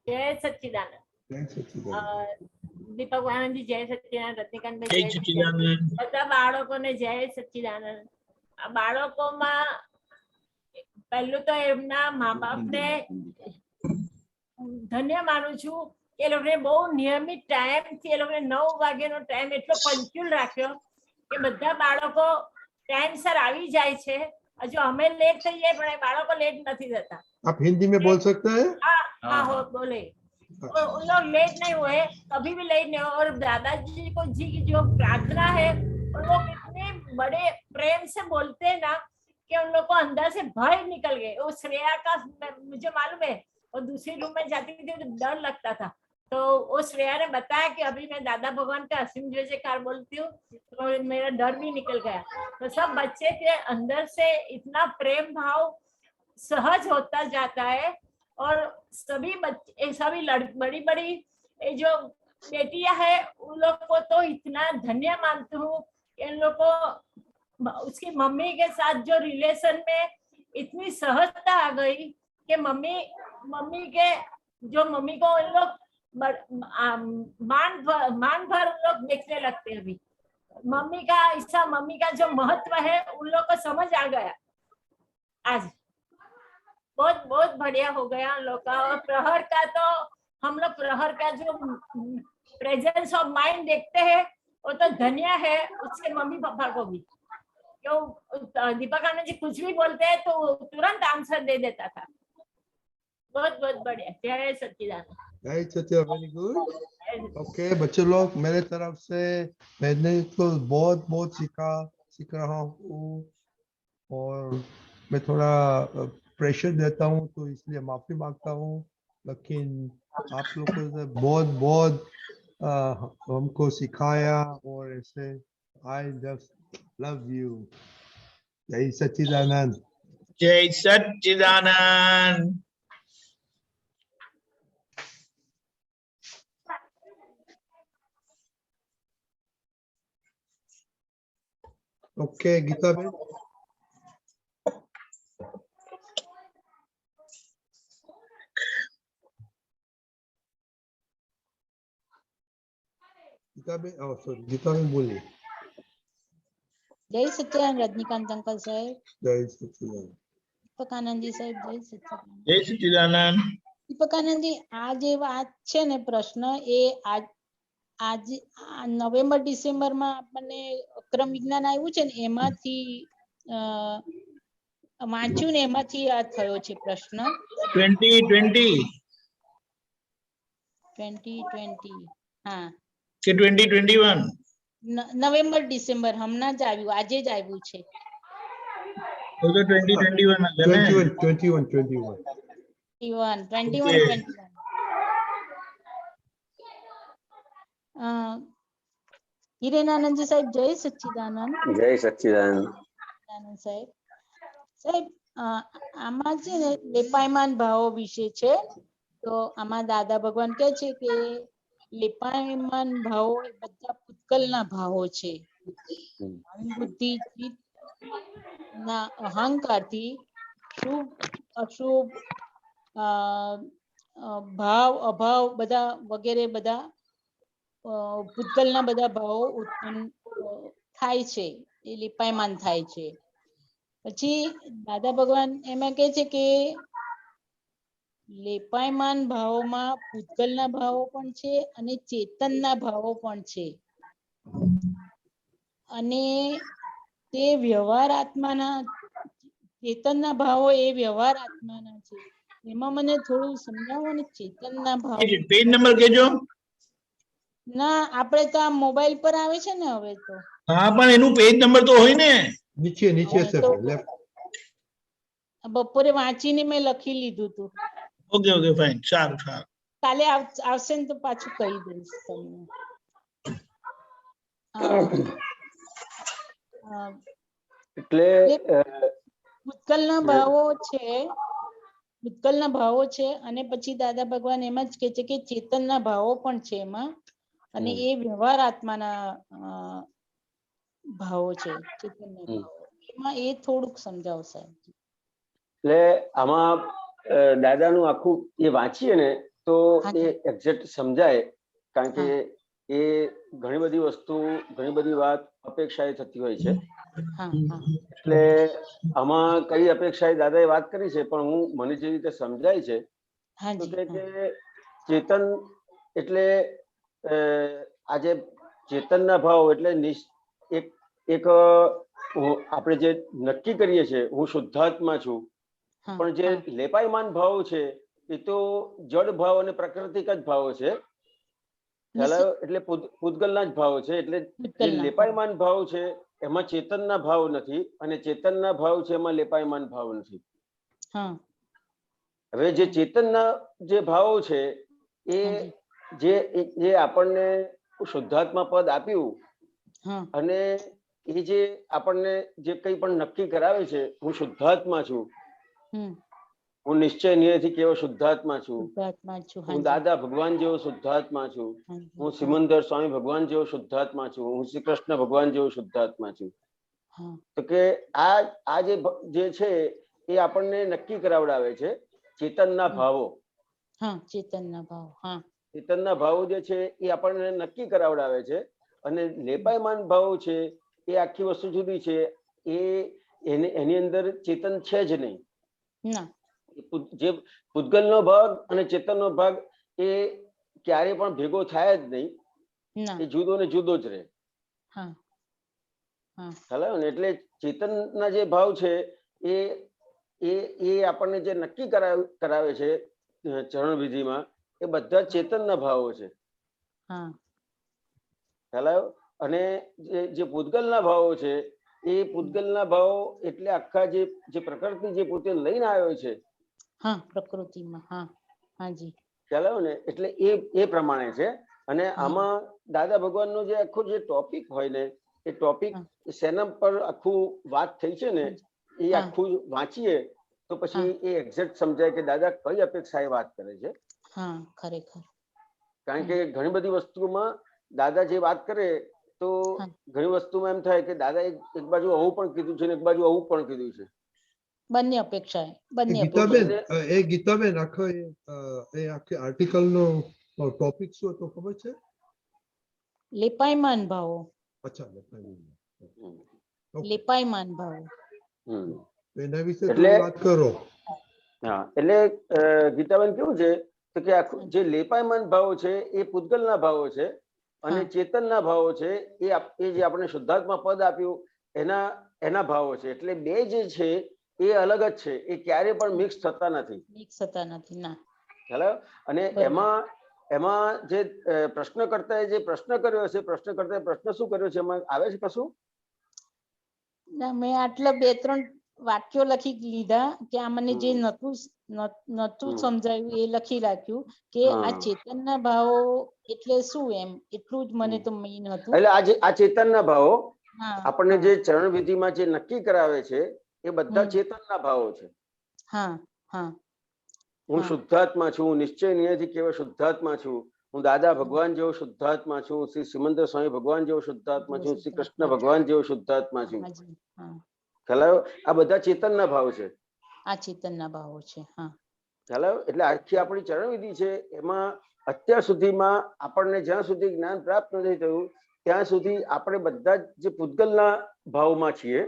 જય સચ્ચિદાનંદ. જય સચ્ચિદાનંદ. દીપક આનંદજી જય સચ્ચિદાનંદ. રજનીકાંતભાઈ જય જય સચ્ચિદાનંદ. સચ્ચિદાનંદ. બધા બાળકોને જય સચ્ચિદાનંદ. આ બાળકોમાં પહેલું તો એમના મા બાપને ધન્ય માનું છું કે એ લોકોને બહુ નિયમિત ટાઈમથી એ લોકોને 9 વાગ્યાનો ટાઈમ એટલો પંચ્યુઅલ રાખ્યો કે બધા બાળકો ટાઈમસર આવી જાય છે. હજુ અમે લેટ થઈ જાય પણ એ બાળકો લેટ નથી થતા. आप हिंदी में बोल सकते हैं? हाँ हो बोले उन लोग लेट नहीं हुए, कभी भी लेट नहीं हुए. और दादाजी को जी की जो प्रार्थना है उन लोग इतने बड़े प्रेम से बोलते हैं ना कि उन लोग को अंदर से भय निकल गए. वो श्रेया का मुझे मालूम है, और दूसरी रूम में जाती थी तो डर लगता था. तो वो श्रेया ने बताया कि अभी मैं दादा भगवान का असीम जय जयकार बोलती हूँ तो मेरा डर भी निकल गया. तो सब बच्चे के अंदर से इतना प्रेम भाव सहज होता जाता है. और सभी बच्चे सभी बड़ी बड़ी जो बेटियां है उन लोग को तो इतना धन्य मानती हूँ. इन लोग को उसकी मम्मी के साथ जो रिलेशन में इतनी सहजता आ गई कि मम्मी के जो मम्मी को इन लोग मान भर लोग देखने लगते हैं. अभी मम्मी का ऐसा मम्मी का जो महत्व है उन लोग को समझ आ गया. आज बहुत बहुत बढ़िया हो गया हम लोग का. और प्रहर का तो हम लोग प्रहर का जो प्रेजेंस ऑफ माइंड देखते हैं वो तो धन्य है उसके मम्मी पापा को भी. क्यों दीपक आनंद जी कुछ भी बोलते हैं तो तुरंत आंसर दे देता था. बहुत बहुत बढ़िया. जय सच्चिदानंद. जय सच्चिदानंद. Very good. ओके बच्चे लोग, मेरे तरफ से मैंने तो बहुत बहुत सीख रहा हूँ और मैं थोड़ा प्रेशर देता हूँ तो इसलिए माफी मांगता हूँ. लेकिन आप लोगों ने बहुत बहुत हमको सिखाया और ऐसे आई जस्ट लव यू. जय सच्चिदानंद. जय सच्चिदानंद. ओके गीता बेन. गीता बेन, सॉरी गीता बेन बोलिए. जय सच्चिदानंद रजनीकांत अंकल साहेब. जय सच्चिदानंद. दीपक आनंद जी साहेब जय सच्चिदानंद. जय सच्चिदानंद. दीपक आनंद जी આ જે વાત છે ને પ્રશ્ન એ આજ નવેમ્બર ડિસેમ્બર માં આપણને અક્રમ વિજ્ઞાન આવ્યું છે ને એમાંથી વાંચ્યું ને એમાંથી યાદ થયો છે પ્રશ્ન. 2020 હા કે 2021 નવેમ્બર ડિસેમ્બર હમણાં જ આવ્યું, આજે જ આવ્યું છે. તો 2021 હતા ને. 21 હિરેનાનંદજી સાહેબ જય સચ્ચિદાનંદ. જય સચ્ચિદાનંદ. સાહેબ સાહેબ આમાં છે ને લેપાયમાન ભાવો વિશે છે. તો આમાં દાદા ભગવાન કહે છે કે લેપાયમાન ભાવો એ બધા પુત્કલના ભાવો છે. બુદ્ધિ ચિત્ત ના અહંકારથી શુભ અશુભ ભાવ અભાવ બધા વગેરે બધા ભૂતગલના બધા ભાવો ઉત્પન્ન થાય છે, એ લીપાયમાન થાય છે. પછી દાદા ભગવાન એમાં કહે છે કે લેપાયમાન ભાવોમાં ભૂતગલના ભાવો પણ છે અને ચેતનના ભાવો પણ છે અને તે વ્યવહાર આત્માના ચેતનના ભાવો એ વ્યવહાર આત્માના છે. એમાં મને થોડું સમજાવો ને ચેતનના ભાવ. પેજ નંબર કહેજો. ના આપણે તો આ મોબાઈલ પર આવે છે ને હવે તો. હા પણ એનું પેજ નંબર તો હોય ને. નીચે નીચે છે લેફ્ટ. બપોરે વાંચીને મેં લખી લીધું હતું. Okay okay fine. સારું સારું. કાલે આવશે ને તો પાછું કહી દઈશ તમને. એટલે ભૂતકાળના ભાવો છે, ભૂતકાળના ભાવો છે અને પછી દાદા ભગવાન એમ જ કહે છે કે ચેતનના ભાવો પણ છે એમાં. અને એ વ્યવહાર આત્માના ભાવો છે, ચેતનના ભાવો. એમાં એ થોડુંક સમજાવો સાહેબ. એટલે આમાં દાદાનું આખું એ વાંચીએ ને તો એ એક્ઝેક્ટ સમજાય, કારણ કે એ ઘણી બધી વસ્તુ, ઘણી બધી વાત અપેક્ષાએ થતી હોય છે. એટલે આમાં કઈ અપેક્ષાએ દાદાએ વાત કરી છે, પણ હું મને જે રીતે સમજાય છે તો કે ચેતન એટલે આજે ચેતનના ભાવ એટલે એક આપણે જે નક્કી કરીએ છીએ હું શુદ્ધાત્મા છું, પણ જે લેપાયમાન ભાવો છે એ તો જડ ભાવ અને પ્રાકૃતિક જ ભાવો છે. એટલે પૂતગલના જ ભાવો છે. એટલે જે લેપાયમાન ભાવ છે એમાં ચેતનના ભાવ નથી, અને ચેતનના ભાવ છે એમાં લેપાયમાન ભાવ નથી. હવે જે ચેતનના જે ભાવો છે એ જે આપણને શુદ્ધાત્મા પદ આપ્યું, અને એ જે આપણને જે કંઈ પણ નક્કી કરાવે છે હું શુદ્ધાત્મા છું, હું નિશ્ચય નિયથી કેવો શુદ્ધાત્મા છું, હું દાદા ભગવાન જેવો શુદ્ધાત્મા છું, હું સિમંદર સ્વામી ભગવાન જેવો શુદ્ધાત્મા છું, હું શ્રી કૃષ્ણ ભગવાન જેવો શુદ્ધાત્મા છું. તો કે આ જે છે એ આપણને નક્કી કરાવડાવે છે ચેતનના ભાવો. ચેતનના ભાવો જે છે એ આપણને નક્કી કરાવડાવે છે, અને લેપાયમાન ભાવો છે એ આખી વસ્તુ જુદી છે. એની અંદર ચેતન છે જ નહીં. જે પૂતગલનો ભાગ અને ચેતનનો ભાગ એ ક્યારે પણ ભેગો થાય જ નહીં, એ જુદો ને જુદો જ રહે. ખ્યાલ ને? એટલે ચેતનના જે ભાવ છે એ આપણને જે નક્કી કરાવે છે ચરણ વિધિમાં, એ બધા ચેતનના ભાવો છે. ખ્યાલ આવ્યો? અને જે પૂતગલના ભાવો છે એ પૂતગલના ભાવો એટલે આખા જે પ્રકૃતિ જે પોતે લઈને આવ્યો છે પ્રકૃતિમાં, ખ્યાલ આવ્યો ને? એટલે એ પ્રમાણે છે. અને આમાં દાદા ભગવાનનો જે આખો જે ટોપિક હોય ને, એ ટોપિક શેના પર આખું વાત થઈ છે ને, એ આખું વાંચીએ તો પછી એ એક્ઝેક્ટ સમજાય કે દાદા કઈ અપેક્ષાએ વાત કરે છે. ખરેખર. કારણ કે ઘણી બધી વસ્તુમાં દાદા જે વાત કરે તો ઘણી વસ્તુમાં એમ થાય કે દાદા એક બાજુ આવું પણ કીધું છે ને એક બાજુ આવું પણ કીધું છે. બંને અપેક્ષા ગીતાબેન આખો એ આખી આર્ટિકલ નો ટોપિક શું હતો ખબર છે? લેપાયમાન ભાવો. અચ્છા, લેપાયમાન ભાવો. એના વિશે થોડી વાત કરો. હા, એટલે ગીતાબેન કેવું છે તો કે જે લેપાયમાન ભાવો છે એ પૂતગલના ભાવો છે, અને ચેતનના ભાવો છે એ જે આપણે શુદ્ધાત્મા પદ આપ્યું એના ભાવો છે. એટલે બે જે છે એ અલગ જ છે, એ ક્યારે પણ મિક્સ થતા નથી. અને એમાં જે પ્રશ્નકર્તાએ જે પ્રશ્ન કર્યો છે, પ્રશ્નકર્તાએ પ્રશ્ન શું કર્યો છે એમાં આવે છે કશું? મેં આટલા 2-3 વાક્યો લખી લીધા કે આ મને જે નતું સમજાયું એ લખી રાખ્યું કે આ ચેતનના ભાવો એટલે શું, એમ એટલું જ મને તો મેઇન હતું. એટલે આ ચેતનના ભાવો આપણને જે ચરણ વિધિમાં જે નક્કી કરાવે છે એ બધા ચેતનના ભાવો છે. હું શુદ્ધાત્મા છું, હું નિશ્ચય નિયથી કેવો શુદ્ધાત્મા છું, હું દાદા ભગવાન જેવો શુદ્ધાત્મા છું, શ્રી સિમંદર સ્વામી ભગવાન જેવો શુદ્ધાત્મા છું, શ્રી કૃષ્ણ ભગવાન જેવો શુદ્ધાત્મા છું. ખ્યાલ આવ્યો? આ બધા ચેતનના ભાવ છે. આ ચેતનના ભાવો છે. ખ્યાલ આવ્યો? એટલે આખી આપણી ચરણ વિધિ છે એમાં અત્યાર સુધીમાં આપણને જ્યાં સુધી જ્ઞાન પ્રાપ્ત નથી થયું ત્યાં સુધી આપણે બધા જે પૂતગલના ભાવમાં છીએ.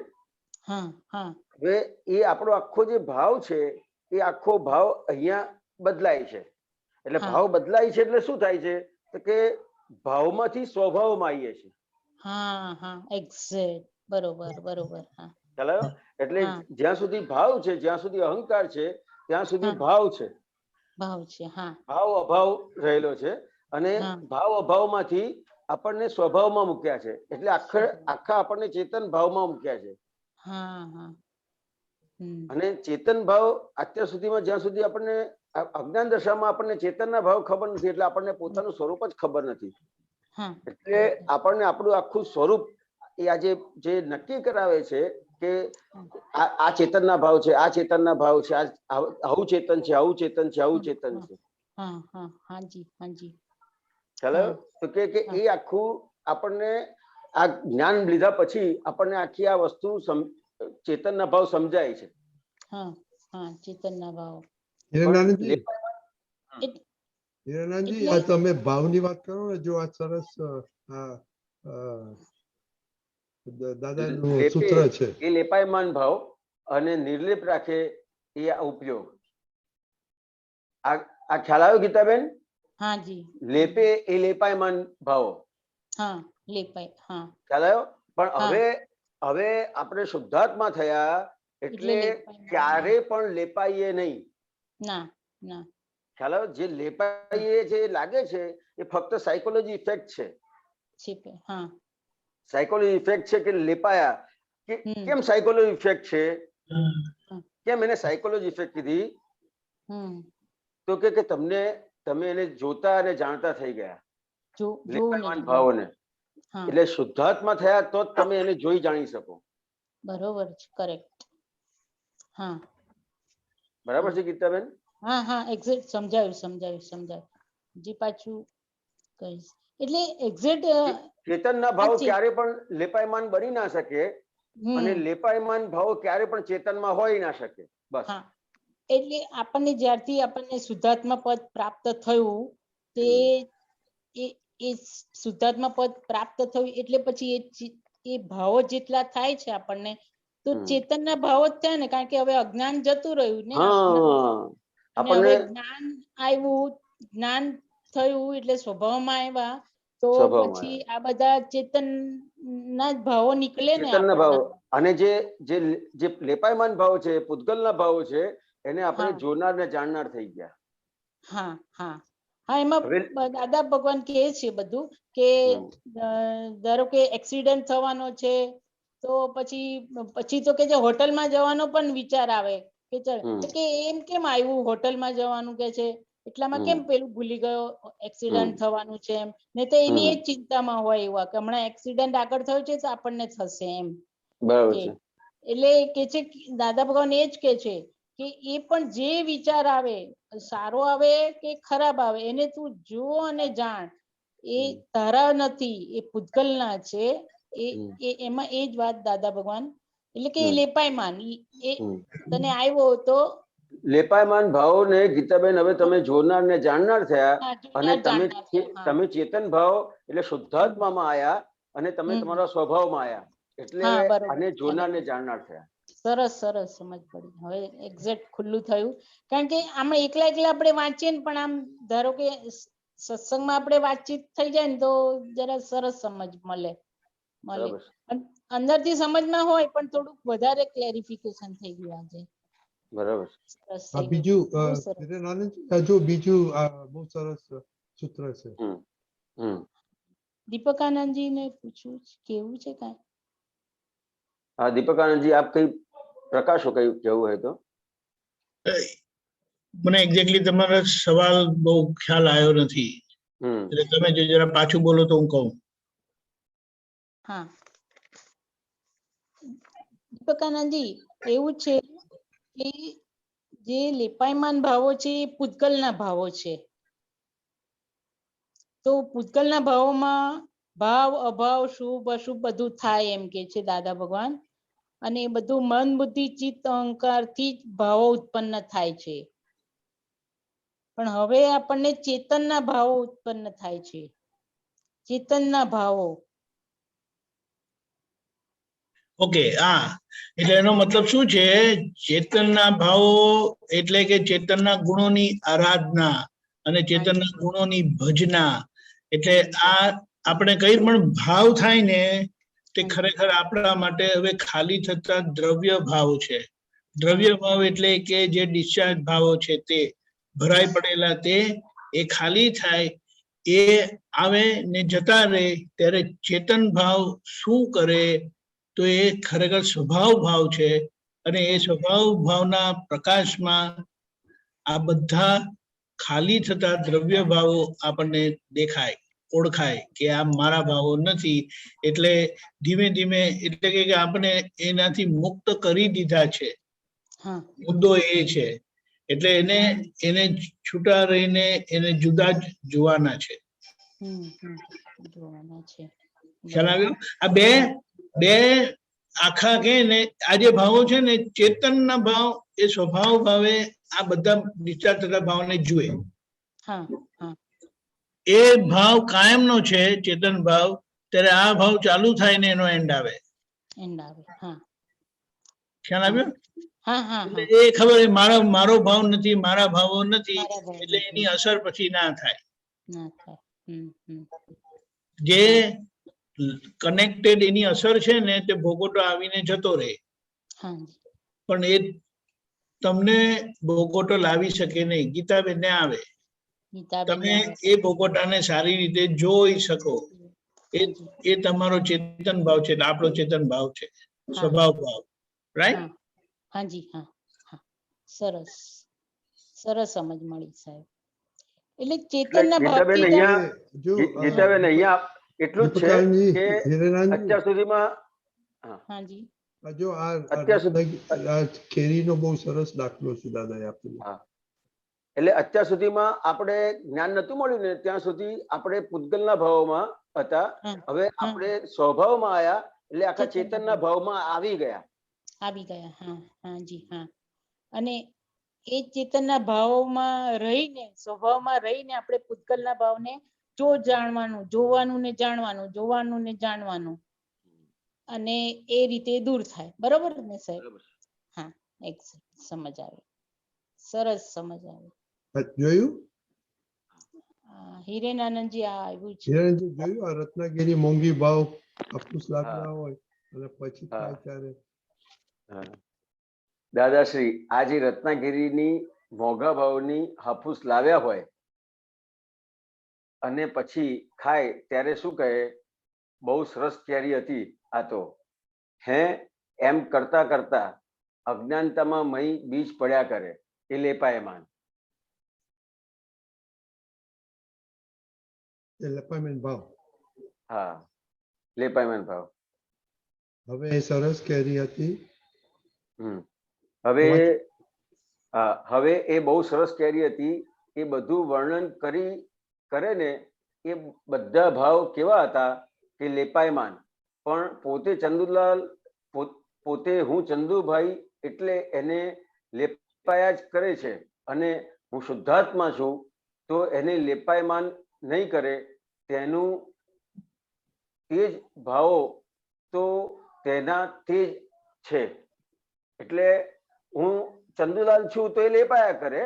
હવે એ આપણો આખો જે ભાવ છે એ આખો ભાવ અહીંયા બદલાય છે. એટલે ભાવ બદલાય છે એટલે શું થાય છે તો કે ભાવમાંથી સ્વભાવમાં આવીએ છીએ. બરોબર. એટલે જ્યાં સુધી ભાવ છે, જ્યાં સુધી અહંકાર છે ત્યાં સુધી ભાવ છે. ભાવ અભાવ રહેલો છે, અને ભાવ અભાવમાંથી આપણને સ્વભાવમાં મૂક્યા છે. એટલે આખા આપણને ચેતન ભાવમાં મૂક્યા છે. અને ચેતન ભાવ અત્યાર સુધીમાં જ્યાં સુધી આપણને અજ્ઞાન દશામાં આપણને ચેતનના ભાવ ખબર નથી, એટલે આપણને પોતાનું સ્વરૂપ જ ખબર નથી. એટલે આપણને આપણું આખું સ્વરૂપ એ આજે જે નક્કી કરાવે છે કે આ ચેતનના ભાવ છે, આ ચેતનના ભાવ છે, આવું ચેતન છે, આવું ચેતન છે, આવું ચેતન છે. ખ્યાલ આવ્યો? તો કે એ આખું આપણને આ જ્ઞાન લીધા પછી આપણને આખી આ વસ્તુ ચેતનના ભાવ સમજાય છે. હા હા, ચેતનના ભાવ. હીરાનંદજી, હીરાનંદજી, આ તમે ભાવની વાત કરો ને, જો આ સરસ દાદાનું સૂત્ર છે. એ લેપાયમાન ભાવ અને નિર્લેપ રાખે એ ઉપયોગ. આ ખ્યાલ આવ્યો ગીતાબેન? હા જી. લેપે એ લેપાયમાન ભાવો. હા, લેપાય. હા, ખ્યાલ આવ્યો? પણ હવે આપણે શુદ્ધાત્મા થયા એટલે ક્યારે પણ લેપાઈએ નહીં. ના ના. ખ્યાલ આવ્યો? જે લેપાઈએ જે લાગે છે એ ફક્ત સાયકોલોજી ઇફેક્ટ છે. હા, સાયકોલોજી ઇફેક્ટ છે કે લેપાયા. કેમ સાયકોલોજી ઇફેક્ટ છે? કેમ એને સાયકોલોજી ઇફેક્ટ કીધી? તો કે તમે એને જોતા અને જાણતા થઈ ગયા, લેપાયમાન ભાવોને. એટલે શુદ્ધાત્મા થયા તો જ તમે એને જોઈ જાણી શકો. બરોબર છે, કરેક્ટ. હા, બરાબર છે ગીતાબેન? હા હા, એક્ઝેક્ટ સમજાયું. જી પાછું કહીશ. એટલે એક્ઝેક્ટ ચેતનના ભાવ ક્યારે પણ લેપાયમાન બની ના શકે અને લેપાયમાન ભાવ ક્યારે પણ ચેતનમાં હોય ના શકે. બસ. એટલે આપણને જ્યારથી આપણને શુદ્ધાત્મા પદ પ્રાપ્ત થયું તે એ શુદ્ધાત્મા પદ પ્રાપ્ત થયું એટલે પછી એ ભાવો જેટલા થાય છે આપણને, તો ચેતનના ભાવો જ થાય ને, કારણ કે હવે અજ્ઞાન જતું રહ્યું ને. હવે જ્ઞાન આવ્યું, જ્ઞાન થયું એટલે સ્વભાવમાં આવ્યા, તો પછી આ બધા ચેતનના જ ભાવો નીકળે ને. ચેતનના ભાવો અને જે લેપાયમાન ભાવ છે, પૂતગલના ભાવો છે, એને આપણે જોનાર ને જાણનાર થઈ ગયા. હા હા હા, એમાં દાદા ભગવાન કહે છે બધું કે ધારો કે એક્સિડન્ટ થવાનો છે તો પછી તો કે જે હોટલમાં જવાનો પણ વિચાર આવે કે ચાલ કે એમ કેમ આવ્યું હોટલમાં જવાનું કે છે, એટલામાં કેમ પેલું ભૂલી ગયો એક્સિડન્ટ થવાનું છે એમ, ને તો એની એ જ ચિંતામાં હોય એવા કે હમણાં એક્સિડન્ટ આગળ થયું છે તો આપણને થશે એમ. એટલે કે છે દાદા ભગવાન એ જ કે છે કે એ પણ જે વિચાર આવે, સારો આવે કે ખરાબ આવે, એને તું જો અને જાણ. એ તારા નથી, એ પૂતગલના છે. એમાં એ જ વાત દાદા ભગવાન, એટલે કે લેપાયમાન એ તને આવ્યો તો લેપાયમાન ભાવો ને ગીતાબેન હવે તમે જોનાર ને જાણનાર થયા અને તમે ચેતન ભાવ એટલે શુદ્ધાત્મામાં આયા અને તમે તમારા સ્વભાવમાં આયા એટલે આને જોનાર ને જાણનાર થયા. સરસ સરસ સમજ પડી. હવે એક્ઝેક્ટ ખુલ્લું થયું, કારણ કે આમાં એકલા આપણે વાંચીએ ને પણ આમ ધારો કે સત્સંગમાં આપણે વાતચીત થઈ જાય ને તો જરા સરસ સમજ મળે. અંદરથી સમજમાં હોય પણ થોડુંક વધારે ક્લેરિફિકેશન થઈ ગયું આજે. બરાબર. બીજું બહુ સરસ સૂત્ર છે. દીપકાનંદજી ને પૂછવું કેવું છે કાંઈ? हाँ दीपकानंद जी, आप कई प्रकाशो कई केवू है तो મને એક્ઝેક્ટલી તમારો સવાલ બહુ ખ્યાલ આવ્યો નથી, એટલે તમે જો જરા પાછું બોલો તો હું કહું. હા દીપકાનંદજી, એવું છે કે જે લેપાયમાન ભાવો છે એ પૂતગલના ભાવો છે. તો પૂતગલના ભાવોમાં ભાવ અભાવ શુભ અશુભ બધું થાય એમ કે છે દાદા ભગવાન, અને એ બધું મન બુદ્ધિ ચિત્ત અહંકાર થી જ ભાવો ઉત્પન્ન થાય છે. પણ હવે આપણને ચેતનના ભાવો ઉત્પન્ન થાય છે, ચેતનના ભાવો. ઓકે, હા, એટલે એનો મતલબ શું છે? ચેતનના ભાવો એટલે કે ચેતનના ગુણોની આરાધના અને ચેતનના ગુણોની ભજના. એટલે આ આપણે કઈ પણ ભાવ થાય ને તે ખરેખર આપણા માટે હવે ખાલી થતા દ્રવ્ય ભાવ છે. દ્રવ્ય ભાવ એટલે કે જે ડિસ્ચાર્જ ભાવો છે તે ભરાઈ પડેલા, તે એ ખાલી થાય, એ આવે ને જતા રહે. ત્યારે ચેતન ભાવ શું કરે? તો એ ખરેખર સ્વભાવ ભાવ છે, અને એ સ્વભાવ ભાવના પ્રકાશમાં આ બધા ખાલી થતા દ્રવ્ય ભાવો આપણને દેખાય, ઓળખાય કે આ મારા ભાવો નથી. એટલે ધીમે ધીમે એટલે કે આપણે એનાથી મુક્ત કરી દીધા છે. મુદ્દો એ છે, એટલે એને છૂટા રહીને એને જુદા જ જોવાના છે. જોવાના છે. ખ્યાલ આવ્યો? આ બે બે આખા કે ને આ જે ભાવો છે ને ચેતનના ભાવ એ સ્વભાવ ભાવે આ બધા ડિસ્ચાર્જ થતા ભાવને જુએ. હા હા એ ભાવ કાયમનો છે ચેતન ભાવ, ત્યારે આ ભાવ ચાલુ થાય ને એનો એન્ડ આવે. એન્ડ આવે. હા ખ્યાલ આવ્યો? હા હા હા એટલે એ ખબર મારો ભાવ નથી, મારા ભાવો નથી, મારા ભાવ એટલે નથી. એની અસર પછી ના થાય. ના થાય. જે કનેક્ટેડ એની અસર છે ને તે ભોગોટો આવીને જતો રહે, હાજી પણ એ તમને ભોગોટો લાવી શકે નહીં. ગીતાબેન ને આવે, ગીતાબેન તમે એ ભોગોટાને સારી રીતે જોઈ શકો. એ તમારો ચેતન ભાવ છે, આપણો ચેતન ભાવ છે, સ્વભાવ ભાવ. રાઈટ? હાજી હા હા સરસ સરસ સમજ મળી સાહેબ. એટલે ચેતનના ગીતાબેન ભાવથી અહીંયા ગીતાબેન અહીંયા એટલું જ છે દીપકાનંદજી, કે હિરેનાનજી, અત્યાર સુધીમાં હાજી જો અત્યાર સુધી આ કેરીનો બહુ સરસ દાખલો છે દાદાએ આપેલો. એટલે અત્યાર સુધીમાં આપણે જ્ઞાન નતું મળ્યું ને ત્યાં સુધી આપણે પૂતગલના ભાવોમાં હતા. હવે આપણે સ્વભાવમાં આયા એટલે આખા ચેતનના ભાવમાં આવી ગયા. હા હાજી હા. અને એ ચેતનના ભાવમાં રહીને સ્વભાવમાં રહીને આપણે પૂતગલના ભાવને જાણવાનું, જોવાનું ને જાણવાનું, જોવાનું ને જાણવાનું, અને એ રીતે દૂર થાય. બરોબર ને સાહેબ? હા એક્ઝેક્ટ સમજ આવે. સરસ સમજ આવે. જોયું હિરેન આનંદજી આ આવ્યું છે. હિરેનજી જોયું આ રત્નાગીરી મોંઘી ભાવ હાફૂસ લાગતા હોય અને પછી થાય ત્યારે દાદાશ્રી આ જે રત્નાગીરીની મોંઘા ભાવની હાફૂસ લાવ્યા હોય અને પછી ખાય ત્યારે શું કહે, બહુ સરસ કેરી હતી આ તો, હે એમ કરતા કરતા અજ્ઞાનતામાં મહી બીજ પડ્યા કરે, એ લેપાયમાન. લેપાયમાન ભાવ. હા લેપાયમાન ભાવ. હવે એ સરસ કેરી હતી. હવે એ બહુ સરસ કેરી હતી. એ બધું વર્ણન કરે ને એ બધા ભાવ કેવા હતા કે લેપાયમાન. પણ પોતે ચંદુલાલ પોતે હું ચંદુભાઈ એટલે એને લેપાયા જ કરે છે, અને હું શુદ્ધાત્મા છું તો એને લેપાયમાન નહીં કરે. તેનું તે જ ભાવો તો તેના તે જ છે. એટલે હું ચંદુલાલ છું તો એ લેપાયા કરે,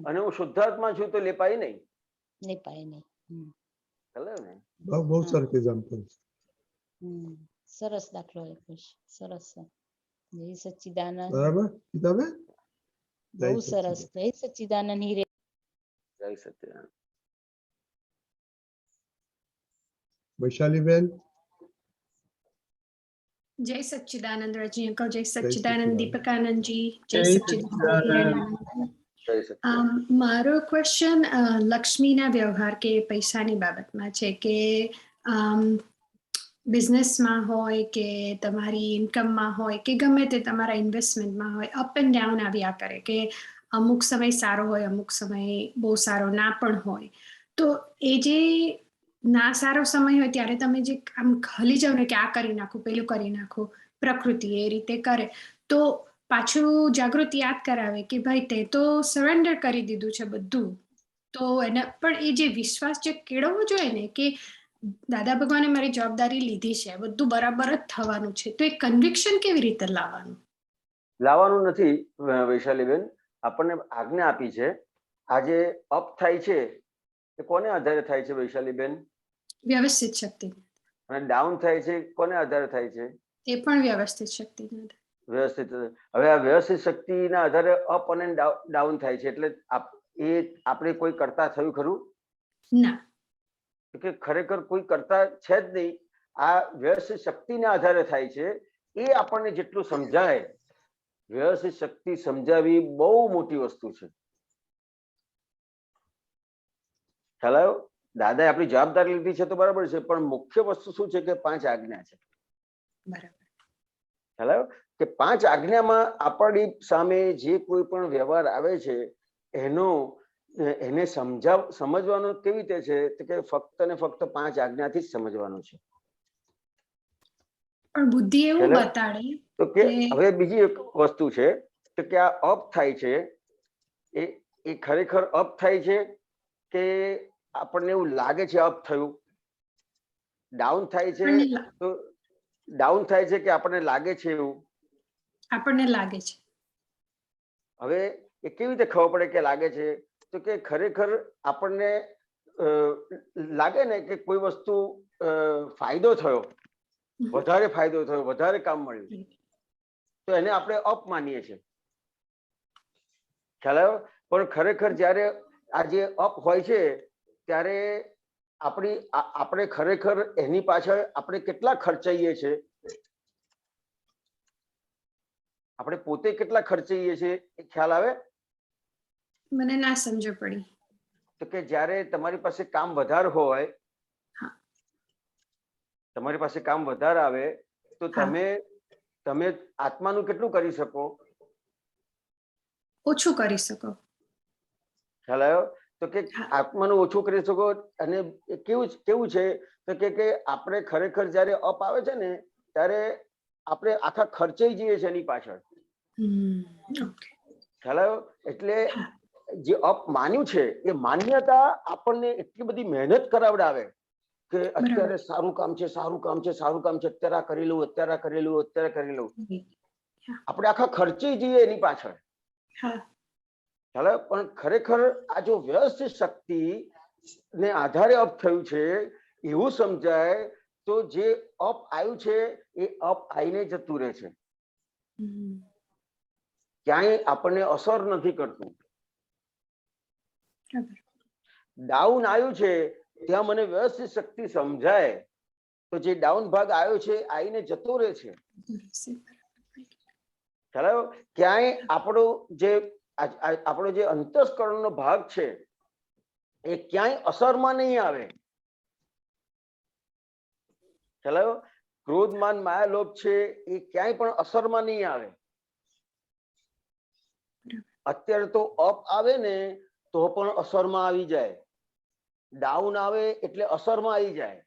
અને હું શુદ્ધાત્મા છું તો લેપાય નહીં. લેપાય નહીં. ને બહુ સરસ એક્ઝામ્પલ છે. સરસ દાખલો આપ્યો છે. સરસ. જય સચ્ચિદાનંદ. બરાબર ગીતાબેન? બહુ સરસ. જય સચ્ચિદાનંદ હિરે. જય સચ્ચિદાનંદ. વૈશાલીબેન? જય સચ્ચિદાનંદ રજી અંકલ. જય સચ્ચિદાનંદ દીપકાનંદજી. જય સચ્ચિદાનંદ. મારો ક્વેશ્ચન લક્ષ્મીના વ્યવહાર કે પૈસાની બાબતમાં છે કે બિઝનેસમાં હોય કે તમારી ઇન્કમમાં હોય કે ગમે તે તમારા ઇન્વેસ્ટમેન્ટમાં હોય, અપ એન્ડ ડાઉન આવ્યા કરે કે અમુક સમય સારો હોય, અમુક સમય બહુ સારો ના પણ હોય. તો એ જે ના સારો સમય હોય ત્યારે તમે જે આમ હલી જાવ ને કે આ કરી નાખું, પેલું કરી નાખું, પ્રકૃતિ એ રીતે કરે તો પાછું જાગૃતિ યાદ કરાવે કે ભાઈ તે તો સરેન્ડર કરી દીધું છે બધું. તો એને પણ એ જે વિશ્વાસ જે કેળવવો જોઈએ ને કે દાદા ભગવાને મારી જવાબદારી લીધી છે, બધું બરાબર જ થવાનું છે, તો એ કન્વિક્શન કેવી રીતે લાવવાનું નથી વૈશાલીબેન. આપણને આજ્ઞા આપી છે. આજે અપ થાય છે એ કોને આધારે થાય છે વૈશાલીબેન? વ્યવસ્થિત શક્તિ. અને ડાઉન થાય છે કોને આધારે થાય છે? એ પણ વ્યવસ્થિત શક્તિ. વ્યવસ્થિત. હવે આ વ્યવસ્થિત શક્તિના આધારે અપ અને ડાઉન થાય છે, એટલે એ આપણે કોઈ કરતા થયું ખરું? ના. કે ખરેખર કોઈ કરતા છે જ નહીં. આ વ્યવસ્થિત શક્તિના આધારે થાય છે. એ આપણને જેટલું સમજાય, વ્યવસ્થિત શક્તિ સમજાવી બહુ મોટી વસ્તુ છે. ખ્યાલ આવ્યો? દાદાએ આપણી જવાબદારી લીધી છે તો બરાબર છે, પણ મુખ્ય વસ્તુ શું છે કે 5 આજ્ઞા છે. ખ્યાલ આવ્યો? કે 5 આજ્ઞામાં આપણી સામે જે કોઈ પણ વ્યવહાર આવે છે એનો એને સમજવાનું કેવી રીતે છે કે ફક્ત ને ફક્ત 5 આજ્ઞાથી જ સમજવાનું છે. પણ બુદ્ધિ એવું બતાડે તો કે હવે બીજી એક વસ્તુ છે કે આ અપ થાય છે એ ખરેખર અપ થાય છે કે આપણને એવું લાગે છે અપ થયું, ડાઉન થાય છે તો ડાઉન થાય છે કે આપણને લાગે છે એવું? આપણને લાગે છે. હવે એ કેવી રીતે ખબર પડે કે લાગે છે? તો કે ખરેખર આપણને લાગે ને કે કોઈ વસ્તુ ફાયદો થયો, વધારે ફાયદો થયો, વધારે કામ મળ્યું, તો એને આપણે અપ માનીએ છીએ. ખ્યાલ આવ્યો? પણ ખરેખર જ્યારે આ જે અપ હોય છે ત્યારે આપણે ખરેખર એની પાછળ આપણે કેટલા ખર્ચાઈએ છીએ, આપણે પોતે કેટલા ખર્ચાઈએ છીએ એ ખ્યાલ આવે? મને ના સમજ પડી. તો કે જ્યારે તમારી પાસે કામ વધારે હોય, તમારી પાસે કામ વધારે આવે તો તમે આત્માનું કેટલું કરી શકો? ઓછું કરી શકો. ખ્યાલ આવ્યો? તો કે આત્માનું ઓછું કરી શકો. અને કેવું છે તો કે આપણે ખરેખર જ્યારે અપ આવે છે ને ત્યારે આપણે આખા ખર્ચાઈ જઈએ છીએ એની પાછળ. ખ્યાલ આવ્યો? એટલે જે અપ માન્યું છે એ માન્યતા આપણને એટલી બધી મહેનત કરાવડાવે કે અત્યારે સારું કામ છે, સારું કામ છે, સારું કામ છે, અત્યારે આ કરી લઉં, અત્યારે આ કરી લઉં, અત્યારે કરી લઉં. આપણે આખા ખર્ચી જઈએ એની પાછળ. પણ ખરેખર આ જો વ્યવસ્થિત શક્તિ ને આધારે અપ થયું છે એવું સમજાય તો જે અપ આવ્યું છે એ અપ આવીને જતું રહે છે, ક્યાંય આપણને અસર નથી કરતું. ડાઉન આવ્યું છે ત્યાં મને વ્યવસ્થિત શક્તિ સમજાય તો જે ડાઉન ભાગ આવ્યો છે આવીને જતો રહે છે. ખ્યાલ? ક્યાંય આપણો જે અંતસ્કરણનો ભાગ છે એ ક્યાંય અસરમાં નહીં આવે. ખ્યાલ? ક્રોધ, માન, માયા, લોભ છે એ ક્યાંય પણ અસરમાં નહીં આવે. અત્યારે તો અપ આવે ને તો પણ અસરમાં આવી જાય, ડાઉન આવે એટલે અસરમાં આવી જાય.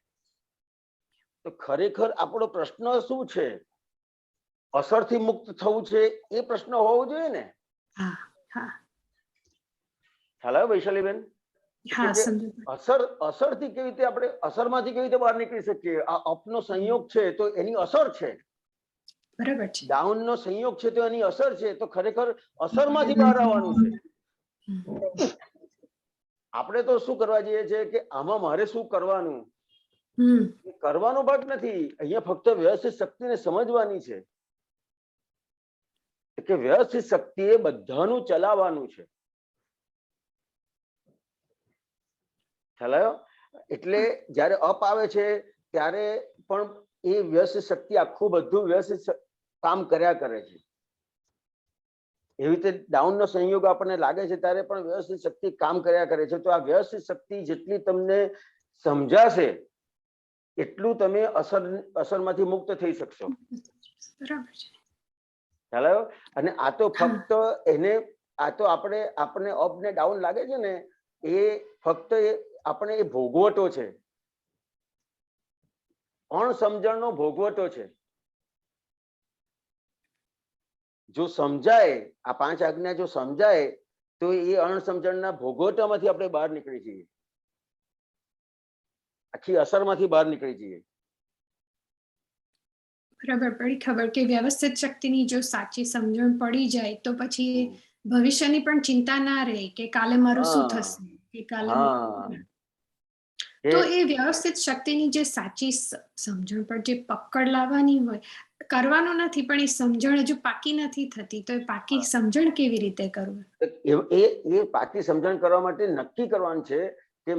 તો ખરેખર આપણો પ્રશ્ન શું છે? અસરથી મુક્ત થવું છે એ પ્રશ્ન હોવો જોઈએ ને. ખ્યાલ આવે વૈશાલીબેન? અસરથી કેવી રીતે આપણે અસરમાંથી કેવી રીતે બહાર નીકળી શકીએ? આ અપનો સંયોગ છે તો એની અસર છે, બરાબર છે. ડાઉન નો સંયોગ છે તો એની અસર છે. તો ખરેખર અસરમાંથી બહાર આવવાનું છે. આપણે તો શું કરવા જઈએ છીએ કે આમાં મારે શું કરવાનું? કરવાનો ભાગ નથી. અહીંયા ફક્ત વ્યવસ્થિત શક્તિને સમજવાની છે કે વ્યવસ્થિત શક્તિ એ બધાનું ચલાવવાનું છે. ખ્યાલ આવ્યો? એટલે જયારે અપ આવે છે ત્યારે પણ એ વ્યવસ્થિત શક્તિ આખું બધું વ્યવસ્થિત કામ કર્યા કરે છે. એવી રીતે ડાઉન નો સંયોગ આપણને લાગે છે ત્યારે પણ વ્યવસ્થિત શક્તિ કામ કર્યા કરે છે. તો આ વ્યવસ્થિત શક્તિ જેટલી તમને સમજાશે એટલું તમે અસરમાંથી મુક્ત થઈ શકશો. ખ્યાલ આવ્યો? અને આ તો ફક્ત આપણને અપ ને ડાઉન લાગે છે ને એ ફક્ત આપણે એ ભોગવટો છે, અણસમજણનો ભોગવટો છે. જો સમજાય, આ 5 આજ્ઞા જો સમજાય તો એ અણસમજણના ભોગવટામાંથી આપણે બહાર નીકળી જઈએ, આખી અસરમાંથી બહાર નીકળી જઈએ. બરાબર પડી ખબર કે વ્યવસ્થિત શક્તિની જો સાચી સમજણ પડી જાય તો પછી ભવિષ્યની પણ ચિંતા ના રહે કે કાલે મારું શું થશે, કે કાલે તો એ વ્યવસ્થિત શક્તિની જે સાચી સમજણ પર જે પકડ લાવવાની હોય, કરવાનું નથી પણ એ સમજણ હજુ પાકી નથી થતી, તો એ પાકી સમજણ કેવી રીતે કરવું? એ પાકી સમજણ કરવા માટે નક્કી કરવાનું છે કે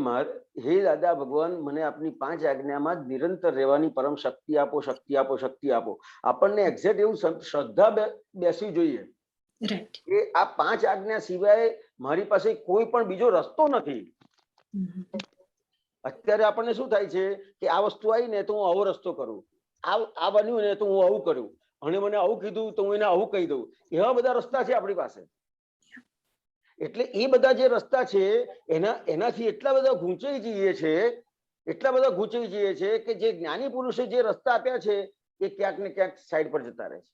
હે દાદા ભગવાન, મને આપની 5 આજ્ઞામાં જ નિરંતર રહેવાની પરમ શક્તિ આપો, શક્તિ આપો, શક્તિ આપો. આપણને એક્ઝેક્ટ એવું શ્રદ્ધા બેસવી જોઈએ કે આ 5 આજ્ઞા સિવાય મારી પાસે કોઈ પણ બીજો રસ્તો નથી. અત્યારે આપણને શું થાય છે કે આ વસ્તુ આવી ને તો હું આવો રસ્તો કરું, આ બન્યું ને તો હું આવું કરું, અને મને આવું કીધું તો હું એને આવું કહી દઉં. એવા બધા રસ્તા છે આપણી પાસે. એટલે એ બધા જે રસ્તા છે એનાથી એટલા બધા ગૂંચાઈ જઈએ છે કે જે જ્ઞાની પુરુષે જે રસ્તા આપ્યા છે એ ક્યાંક ને ક્યાંક સાઈડ પર જતા રહે છે.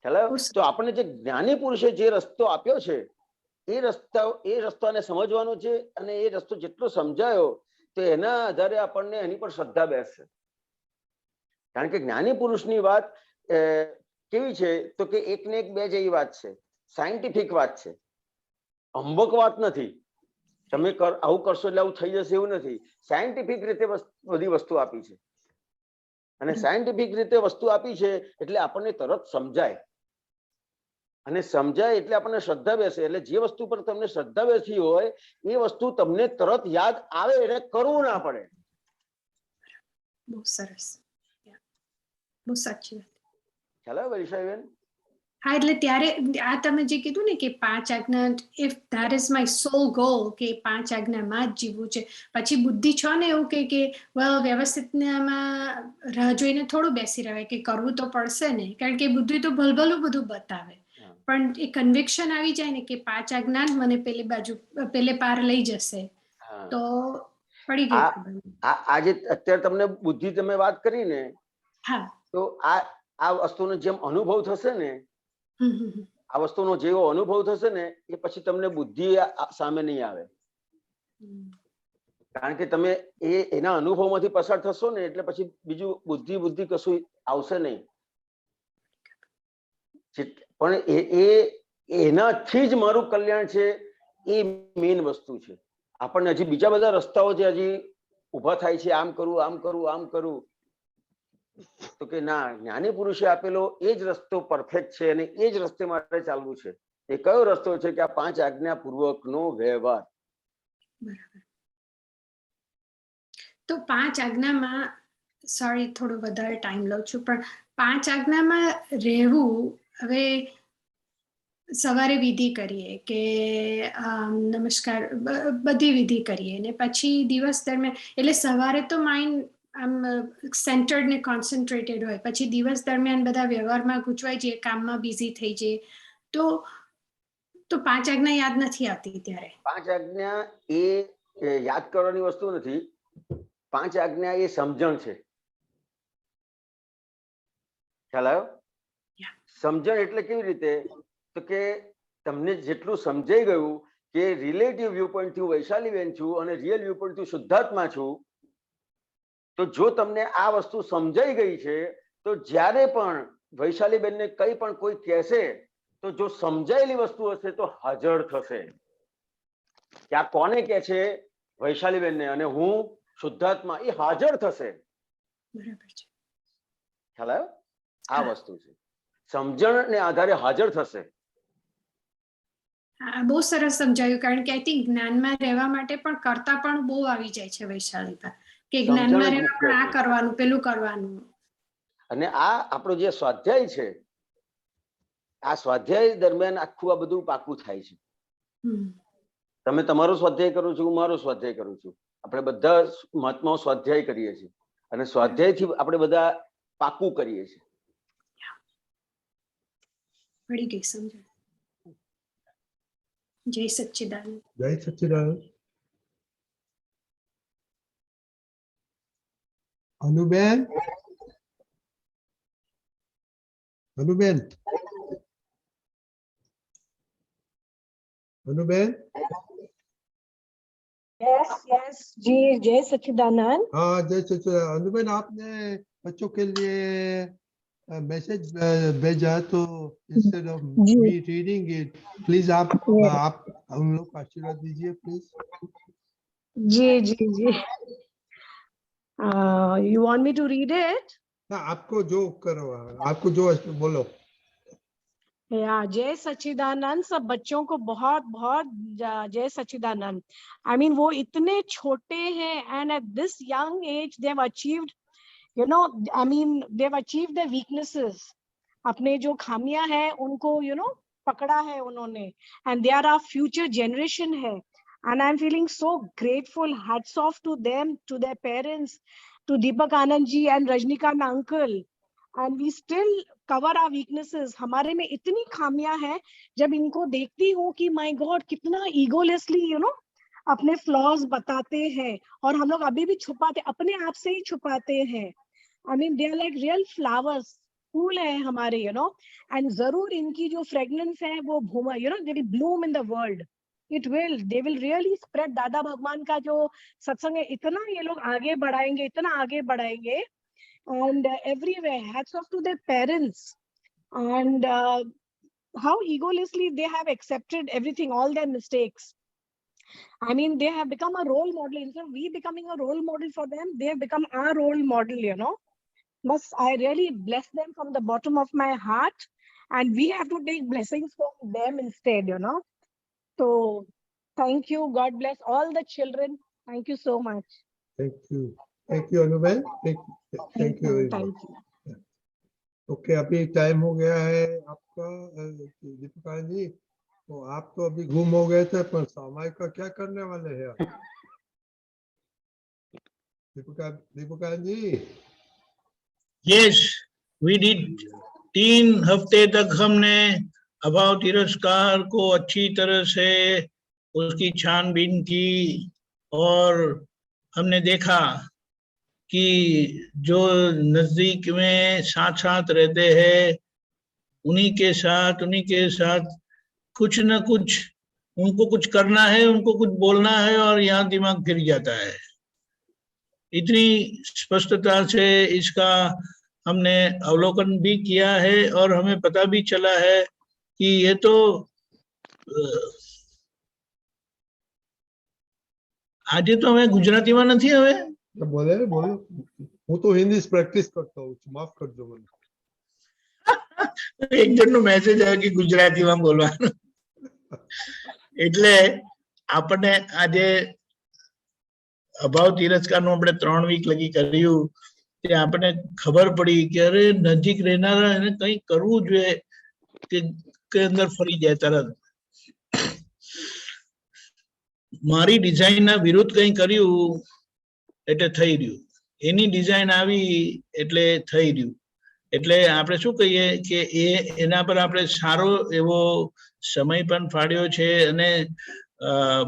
ખ્યાલ? તો આપણને જે જ્ઞાની પુરુષે જે રસ્તો આપ્યો છે એ રસ્તાને સમજવાનો છે, અને એ રસ્તો જેટલો સમજાયો તો એના આધારે આપણને એની પર શ્રદ્ધા બેસશે. કારણ કે જ્ઞાની પુરુષની વાત કેવી છે તો કે એક ને એક બે જેવી વાત છે, સાયન્ટિફિક વાત છે, અંબક વાત નથી. તમે આવું કરશો એટલે આવું થઈ જશે એવું નથી. સાયન્ટિફિક રીતે બધી વસ્તુ આપી છે, અને સાયન્ટિફિક રીતે વસ્તુ આપી છે એટલે આપણને તરત સમજાય, અને સમજાય એટલે આપણને શ્રદ્ધા બેસે. એટલે જે વસ્તુ પર તમને શ્રદ્ધા બેસી હોય એ વસ્તુ તમને તરત યાદ આવે એટલે કરવું ના પડે. બહુ સરસ, બહુ સાચી વાત. ચાલો વૈશાલીબેન. હા, એટલે ત્યારે આ તમે જે કીધું ને કે 5 આજ્ઞા, if that is my sole goal કે 5 આજ્ઞામાં જ જીવવું છે, પછી બુદ્ધિ છો ને એવું કે વ્યવસ્થિતમાં રાહ જોઈને થોડું બેસી રહેવાય કે કરવું તો પડશે ને, કારણ કે બુદ્ધિ તો ભલભલું બધું બતાવે, પણ એ કન્વિક્શન આવી જાય ને કે 5 આજ્ઞા જ મને પેલી બાજુ પેલે પાર લઈ જશે તો પડી ગઈ ખબર. આજે અત્યારે તમને બુદ્ધિ તમે વાત કરી ને, હા, તો આ વસ્તુનો જેમ અનુભવ થશે ને, આ વસ્તુનો જેવો અનુભવ થશે ને એ પછી તમને બુદ્ધિ સામે નહીં આવે, કારણ કે તમે એના અનુભવમાંથી પસાર થશો ને એટલે પછી બીજું બુદ્ધિ કશું આવશે નહીં. પણ એનાથી જ મારું કલ્યાણ છે એ મેઇન વસ્તુ છે. આપણને હજી બીજા બધા રસ્તાઓ જે હજી ઉભા થાય છે, આમ કરું આમ કરું આમ કરું, તો કે ના, જ્ઞાની પુરુષે આપેલો એ જ રસ્તો પરફેક્ટ છે અને એ જ રસ્તે મારે ચાલવું છે. એ કયો રસ્તો છે કે આ 5 આજ્ઞા પૂર્વકનો વ્યવહાર. તો 5 આજ્ઞામાં, સોરી થોડો વધારે ટાઈમ લઉં છું, પણ 5 આજ્ઞામાં રહેવું, હવે સવારે વિધિ કરીએ કે નમસ્કાર બધી વિધિ કરીએ ને પછી દિવસ દરમિયાન, એટલે સવારે તો માઇન્ડ આમ સેન્ટર્ડ ને કોન્સન્ટ્રેટેડ હોય, પછી દિવસ દરમિયાન બધા વ્યવહારમાં ગૂંચવાઈ જઈએ, કામમાં બિઝી થઈ જઈએ, તો 5 આજ્ઞા યાદ નથી આવતી ત્યારે. 5 આજ્ઞા એ યાદ કરવાની વસ્તુ નથી. 5 આજ્ઞા એ સમજણ છે. ખ્યાલ આવ્યો? સમજણ એટલે કેવી રીતે તો કે તમને જેટલું સમજાઈ ગયું કે રિલેટિવ વ્યૂ પોઈન્ટ થી વૈશાલીબેન છું અને રિયલ વ્યૂ પોઈન્ટ થી શુદ્ધાત્મા છું, તો જો તમને આ વસ્તુ સમજાઈ ગઈ છે તો જ્યારે પણ વૈશાલીબેનને કંઈ પણ કોઈ કહેશે તો જો સમજાયેલી વસ્તુ હશે તો હાજર થશે કે આ કોને કહે છે, વૈશાલીબેનને, અને હું શુદ્ધાત્મા, એ હાજર થશે. બરાબર છે. ખ્યાલ આવ્યો? આ વસ્તુ છે, સમજણ ને આધારે હાજર થશે. બહુ સરસ સમજાયું, કારણ કે આઈ થિંક જ્ઞાનમાં રહેવા માટે પણ કરતા પણ બહુ આવી જાય છે વૈશાલીબા, કે જ્ઞાનમાં રહેવા પણ આ કરવાનું પેલું કરવાનું. અને આ આપણો જે સ્વાધ્યાય છે, આ સ્વાધ્યાય દરમિયાન આખું આ બધું પાકું થાય છે. તમે તમારો સ્વાધ્યાય કરો છો, હું મારો સ્વાધ્યાય કરું છું, આપણે બધા મહાત્માઓ સ્વાધ્યાય કરીએ છીએ અને સ્વાધ્યાયથી આપણે બધા પાકું કરીએ છીએ. પડી ગઈ સમજણ. જય સચ્ચિદાનંદ. જય સચ્ચિદાનંદ. અનુબેન, અનુબેન, અનુબેન. यस जी, जय सच्चिदानंद. हाँ, जय सच्चिदानंद. अनुबेन, आपने बच्चों के लिए मैसेज भेजा, तो instead of me reading it, please आप हम लोग को आशीर्वाद दीजिए प्लीज. जी जी जी. You want me to read it? ना, आपको जो करो, आपको जो बोलो. जय सच्चिदानंद. सब बच्चों को बहुत बहुत जय सच्चिदानंद. I mean, वो इतने छोटे हैं and at this young age they have achieved, you know, I mean, they have achieved their weaknesses. अपने जो खामियां हैं उनको you know पकड़ा है उन्होंने, and they are our future generation है, and I'm feeling so grateful. Hats off to them, to their parents, to Deepak Anand ji and Rajnikant uncle. and we still cover our weaknesses. हमारे में इतनी खामियां हैं, जब इनको देखती हूँ कि my God कितना egoistly अपने flaws बताते हैं, और हम लोग अभी भी छुपाते, अपने आप से ही छुपाते हैं. I mean they are like real flowers, फूल है हमारे, and जरूर इनकी जो fragrance है वो भूमा, they will bloom in the world. They will really spread. दादा भगवान का जो सत्संग है, इतना ये लोग आगे बढ़ाएंगे, इतना आगे बढ़ाएंगे. And everywhere, hats off to their parents, and how egoistly they have accepted everything, all their mistakes. I mean, they have become a role model. Instead of we becoming a role model for them, they have become our role model, Must I really bless them from the bottom of my heart, and we have to take blessings from them instead, So thank you. God bless all the children. Thank you so much. Thank you, Anubel. Thank you very much. Okay, अभी time हो गया है आपका दीपिका जी, तो आप तो अभी गुम हो गए थे, पर सामायिक का क्या करने वाले हैं आप? Deepika ji. Yes, we did. 3 हफ्ते तक हमने अभाव तिरस्कार को अच्छी तरह से उसकी छानबीन की, और हमने देखा कि जो नजदीक में साथ साथ रहते हैं, उन्हीं के साथ कुछ न कुछ उनको कुछ करना है, उनको कुछ बोलना है, और यहाँ दिमाग फिर जाता है. इतनी स्पष्टता से इसका हमने अवलोकन भी किया है, और हमें पता भी चला है कि ये तो આજે તો અમે ગુજરાતીમાં નથી, હવે બોલે હું તો હિન્દી પ્રેક્ટિસ કરતો હું, માફ કરજો મને. એક જણનો મેસેજ આવ્યો કે ગુજરાતીમાં બોલવાનું, એટલે આપણને આજે અભાવ તિરસ્કારનું આપણે 3 વીક લગી કર્યું, તે આપણને ખબર પડી કે અરે નજીક રહેનારા એને કંઈ કરવું જોઈએ કે અંદર ફરી જાય તરત. મારી ડિઝાઇનના વિરુદ્ધ કંઈ કર્યું એટલે થઈ રહ્યું, એની ડિઝાઇન આવી એટલે થઈ રહ્યું. એટલે આપણે શું કહીએ કે એના પર આપણે સારો એવો સમય પણ ફાળ્યો છે, અને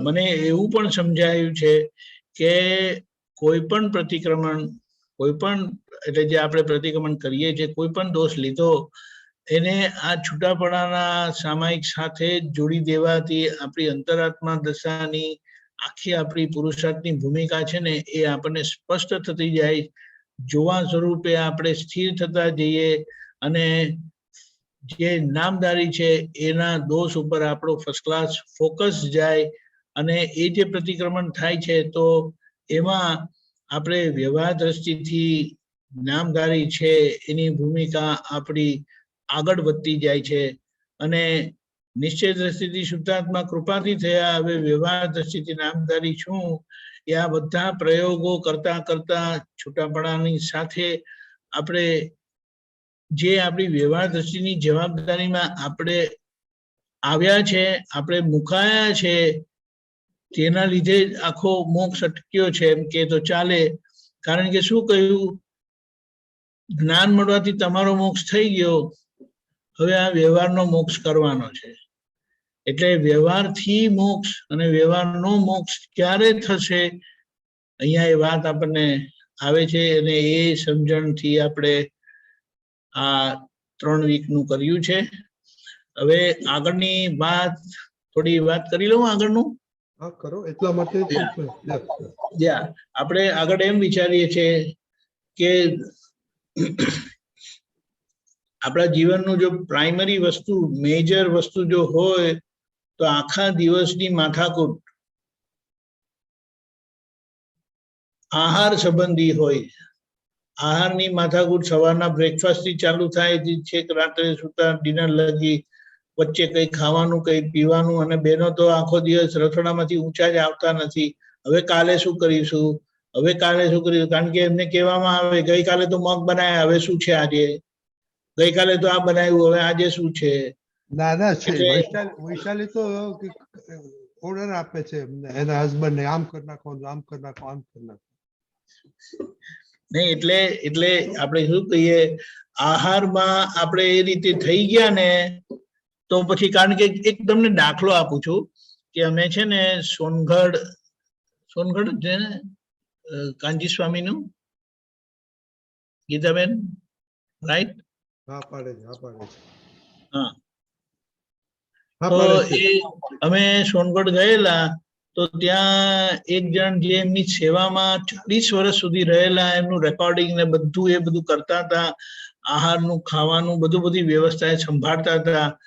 મને એવું પણ સમજાયું છે કે કોઈ પણ પ્રતિક્રમણ, કોઈ પણ એટલે જે આપણે પ્રતિક્રમણ કરીએ છીએ, કોઈ પણ દોષ લીધો એને આ છૂટાપણાના સામાયિક સાથે જોડી દેવાથી આપણી અંતરાત્મા દશાની આખી આપણી પુરુષાર્થની ભૂમિકા છે ને, એ આપણને સ્પષ્ટ થતી જાય. જોવા સ્વરૂપે આપણે સ્થિર થતા જઈએ, અને જે નામદારી છે એના દોષ ઉપર આપણો ફર્સ્ટ ક્લાસ ફોકસ જાય, અને એ જે પ્રતિક્રમણ થાય છે તો એમાં આપણે વ્યવહાર દ્રષ્ટિથી નામદારી છે એની ભૂમિકા આપણી આગળ વધતી જાય છે, અને નિશ્ચય દ્રષ્ટિથી શુદ્ધાત્મા કૃપાથી થયા, હવે વ્યવહાર દ્રષ્ટિથી નામદારી છું, એ આ બધા પ્રયોગો કરતા કરતા છૂટાપણાની સાથે આપણે જે આપણી વ્યવહાર દ્રષ્ટિની જવાબદારીમાં આપણે આવ્યા છે, આપણે મુકાયા છે, તેના લીધે આખો મોક્ષ અટક્યો છે એમ કે તો ચાલે. કારણ કે શું કહ્યું, જ્ઞાન મળવાથી તમારો મોક્ષ થઈ ગયો, હવે આ વ્યવહારનો મોક્ષ કરવાનો છે. એટલે વ્યવહારથી મોક્ષ અને વ્યવહારનો મોક્ષ ક્યારે થશે, અહીંયા એ વાત આપણને આવે છે, અને એ સમજણથી આપણે આ 3 વીકનું કર્યું છે. હવે આગળની વાત થોડી વાત કરી લઉં આગળનું. હા કરો, એટલા માટે આપણે આગળ એમ વિચારીએ છીએ કે આપણા જીવનનું જો પ્રાઇમરી વસ્તુ, મેજર વસ્તુ જો હોય તો આખા દિવસની માથાકૂટ આહાર સંબંધી હોય. આહારની માથાકૂટ સવારના બ્રેકફાસ્ટથી ચાલુ થાય છેક રાત્રે સુતા ડિનર લગી, વચ્ચે કંઈ ખાવાનું, કંઈ પીવાનું, અને બહેનો તો આખો દિવસ રસોડામાંથી ઊંચા જ આવતા નથી. હવે કાલે શું કરીશું, હવે કાલે શું કરીશું, કારણ કે એમને કહેવામાં આવે ગઈકાલે તો મગ બનાવ્યા, હવે શું છે આજે, ગઈકાલે તો આ બનાવ્યું, હવે આજે શું છે. દાદા છે વૈશાલી તો ઓર્ડર આપે છે એના હસબન્ડ ને, આમ કરી નાખો, આમ કરી નાખો, આમ કરી નાખો. નહીં એટલે એટલે આપણે શું કહીએ આહારમાં આપણે એ રીતે થઈ ગયા ને તો પછી કારણ કે એક તમને દાખલો આપું છું કે અમે છે ને સોનગઢ છે ને કાંજી સ્વામીનું ગીતાબેન રાઈટ હા પાડે છે હા પાડે છે હા હા તો પાડે છે એ અમે સોનગઢ ગયેલા તો ત્યાં એક જણ જે એમની સેવામાં 40 વર્ષ સુધી રહેલા એમનું રેકોર્ડિંગ ને બધું એ બધું કરતા હતા આહારનું ખાવાનું બધું બધી વ્યવસ્થા એ સંભાળતા હતા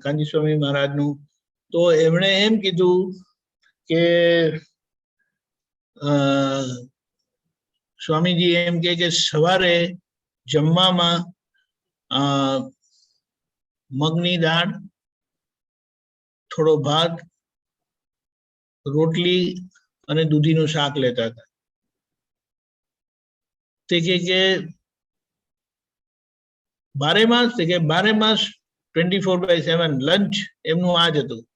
કાંજી સ્વામી મહારાજનું તો એમણે એમ કીધું કે સ્વામીજી એમ કે સવારે જમવામાં મગની દાળ થોડો ભાત રોટલી અને દૂધીનું શાક લેતા હતા તે કે બારે માસ 24/7 લંચ એમનું આ જ હતું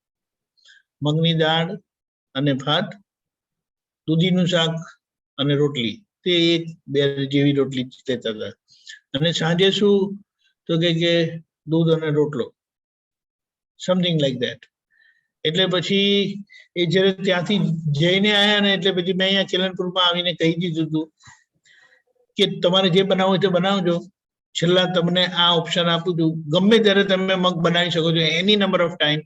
મગની દાળ અને ભાત દૂધીનું શાક અને રોટલી તે એક બે જેવી રોટલી લેતા હતા અને સાંજે શું તો કે દૂધ અને રોટલો સમથિંગ લાઈક ધેટ એટલે પછી એ જ્યારે ત્યાંથી જઈને આવ્યા ને એટલે પછી મેં અહીંયા કેલનપુરમાં આવીને કહી દીધું હતું કે તમારે જે બનાવવું હોય તે બનાવજો છેલ્લા તમને આ ઓપ્શન આપું છું ગમે ત્યારે તમે મગ બનાવી શકો છો એની નંબર ઓફ ટાઈમ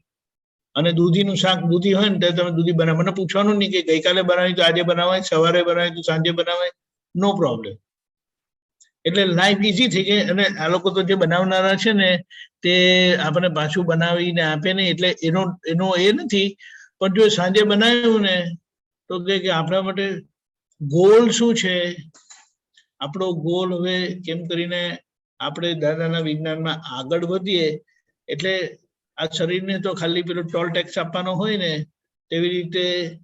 અને દૂધીનું શાક દૂધી હોય ને ત્યારે તમે દૂધી બનાવો મને પૂછવાનું નહીં કે ગઈકાલે બનાવી તો આજે બનાવાય સવારે બનાવી તો સાંજે બનાવાય નો પ્રોબ્લેમ એટલે લાઈફ ઈઝી થઈ ગઈ અને આ લોકો તો જે બનાવનારા છે ને તે આપણને પાછું બનાવીને આપે ને એટલે એનો એ નથી પણ જો સાંજે બનાવ્યું ને તો કે આપણા માટે ગોલ શું છે આપણો ગોલ હવે કેમ કરીને આપણે દાદાના વિજ્ઞાનમાં આગળ વધીએ એટલે આ શરીરને તો ખાલી પેલો ટોલ ટેક્સ આપવાનો હોય ને તેવી રીતે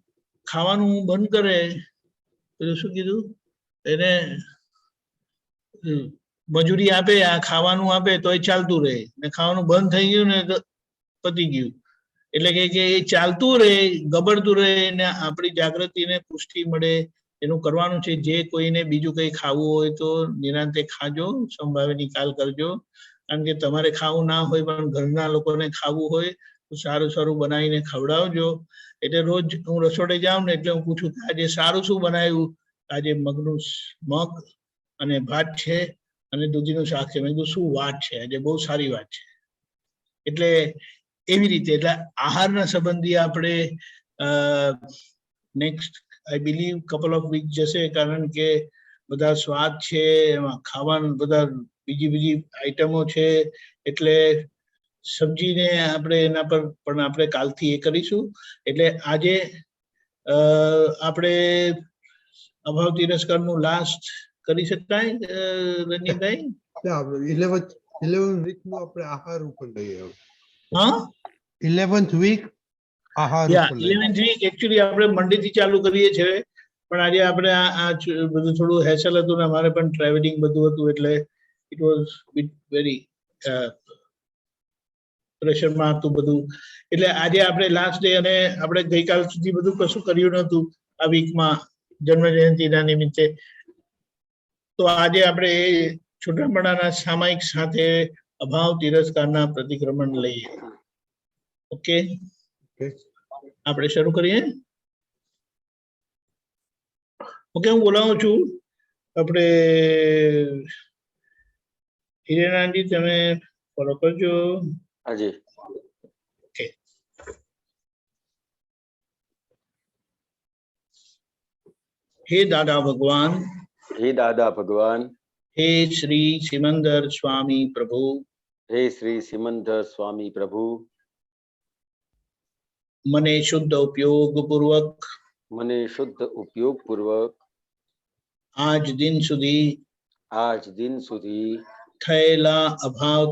ખાવાનું બંધ કરે પેલું શું કીધું એને મજૂરી આપે આ ખાવાનું આપે તો એ ચાલતું રહે ને ખાવાનું બંધ થઈ ગયું ને તો પતી ગયું એટલે કે એ ચાલતું રહે ગબડતું રહે ને આપણી જાગૃતિને પુષ્ટિ મળે એનું કરવાનું છે જે કોઈને બીજું કંઈ ખાવું હોય તો નિરાંતે ખાજો સંભાવે નિકાલ કરજો કારણ કે તમારે ખાવું ના હોય પણ ઘરના લોકોને ખાવું હોય તો સારું સારું બનાવીને ખવડાવજો એટલે રોજ હું રસોડે જાઉં ને એટલે હું પૂછું કે આજે સારું શું બનાવ્યું આજે મગ અને ભાત છે અને દૂધીનું શાક છે મેં કીધું શું વાત છે આજે બહુ સારી વાત છે એટલે એવી રીતે એટલે આહારના સંબંધી આપણે next I believe couple of week જશે કારણ કે બધા સ્વાદ છે એમાં ખાવાનું બધા બીજી આઈટમો છે એટલે સમજીને આપણે એના પર પણ આપણે કાલથી એ કરીશું એટલે આજે આપણે અભાવ તિરસ્કારનું લાસ્ટ કરી શકાય રંજીતભાઈ 11th વીક નું આપણે આહાર ઉપર લઈએ હા 11th વીક આહાર યા ઉપર લઈએ 11th વીક એકચ્યુઅલી આપણે મંડે થી ચાલુ કરીએ છીએ પણ આજે આપણે આ બધું થોડું હેસલ હતું ને અમારે પણ ટ્રાવેલિંગ બધું હતું એટલે ઇટ વોઝ વેરી પ્રેશરમાં હતું બધું એટલે આજે આપણે લાસ્ટ ડે અને આપણે ગઈકાલ સુધી બધું કશું કર્યું નહોતું આ વીકમાં જન્મ જયંતિના નિમિત્તે તો આજે આપણે એ છૂટામણાના સામાયિક સાથે અભાવ તિરસ્કારના પ્રતિક્રમણ લઈએ ઓકે આપણે શરૂ કરીએ ઓકે હું બોલાવું છું આપણે હિરેનાજી તમે ફોલો કરજો હાજી ઓકે હે દાદા ભગવાન હે દાદા ભગવાન હે શ્રી સિમંદર સ્વામી પ્રભુ હે શ્રી સિમંદર સ્વામી પ્રભુ મને શુદ્ધ ઉપયોગ પૂર્વક આજ દિન સુધી થયેલા અભાવ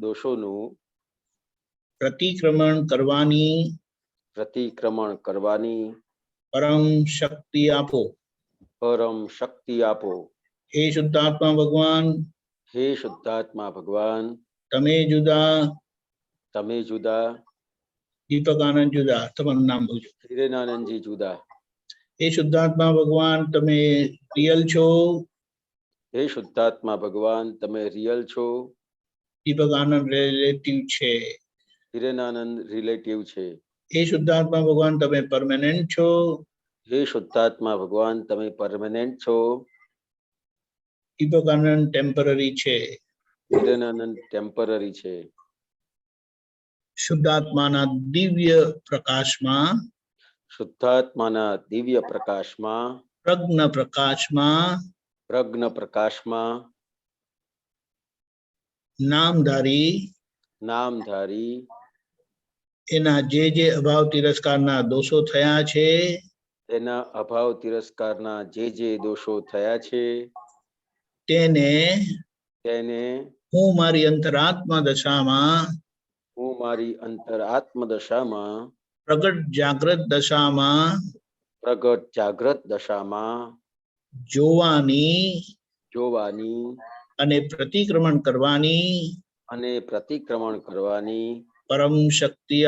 દોષોનું પ્રતિક્રમણ કરવાની પરમ શક્તિ આપો હે શુદ્ધાત્મા ભગવાન તમે જુદા દીપક આનંદ જુદા. તમારું નામ બોલજો. હિરેનાનંદજી જુદા. એ શુદ્ધાત્મા ભગવાન તમે રિયલ છો? હે શુદ્ધાત્મા ભગવાન તમે રિયલ છો? દીપક આનંદ રિલેટિવ છે. હિરેનાનંદ રિલેટિવ છે. એ શુદ્ધાત્મા ભગવાન તમે પરમેનન્ટ છો? હે શુદ્ધાત્મા ભગવાન તમે પરમેનન્ટ છો? દીપક આનંદ ટેમ્પરરી છે. હિરેનાનંદ ટેમ્પરરી છે. શુદ્ધાત્માના દિવ્ય પ્રકાશમાં, શુદ્ધાત્માના દિવ્ય પ્રકાશમાં, પ્રજ્ઞ પ્રકાશમાં, પ્રજ્ઞ પ્રકાશમાં નામધારી એના જે અભાવ તિરસ્કારના દોષો થયા છે, એના અભાવ તિરસ્કારના જે દોષો થયા છે તેને હું મારી અંતરાત્મા દશામાં પ્રગટ જાગ્રત દશામાં જોવાની અને પ્રતિક્રમણ કરવાની પરમ શક્તિ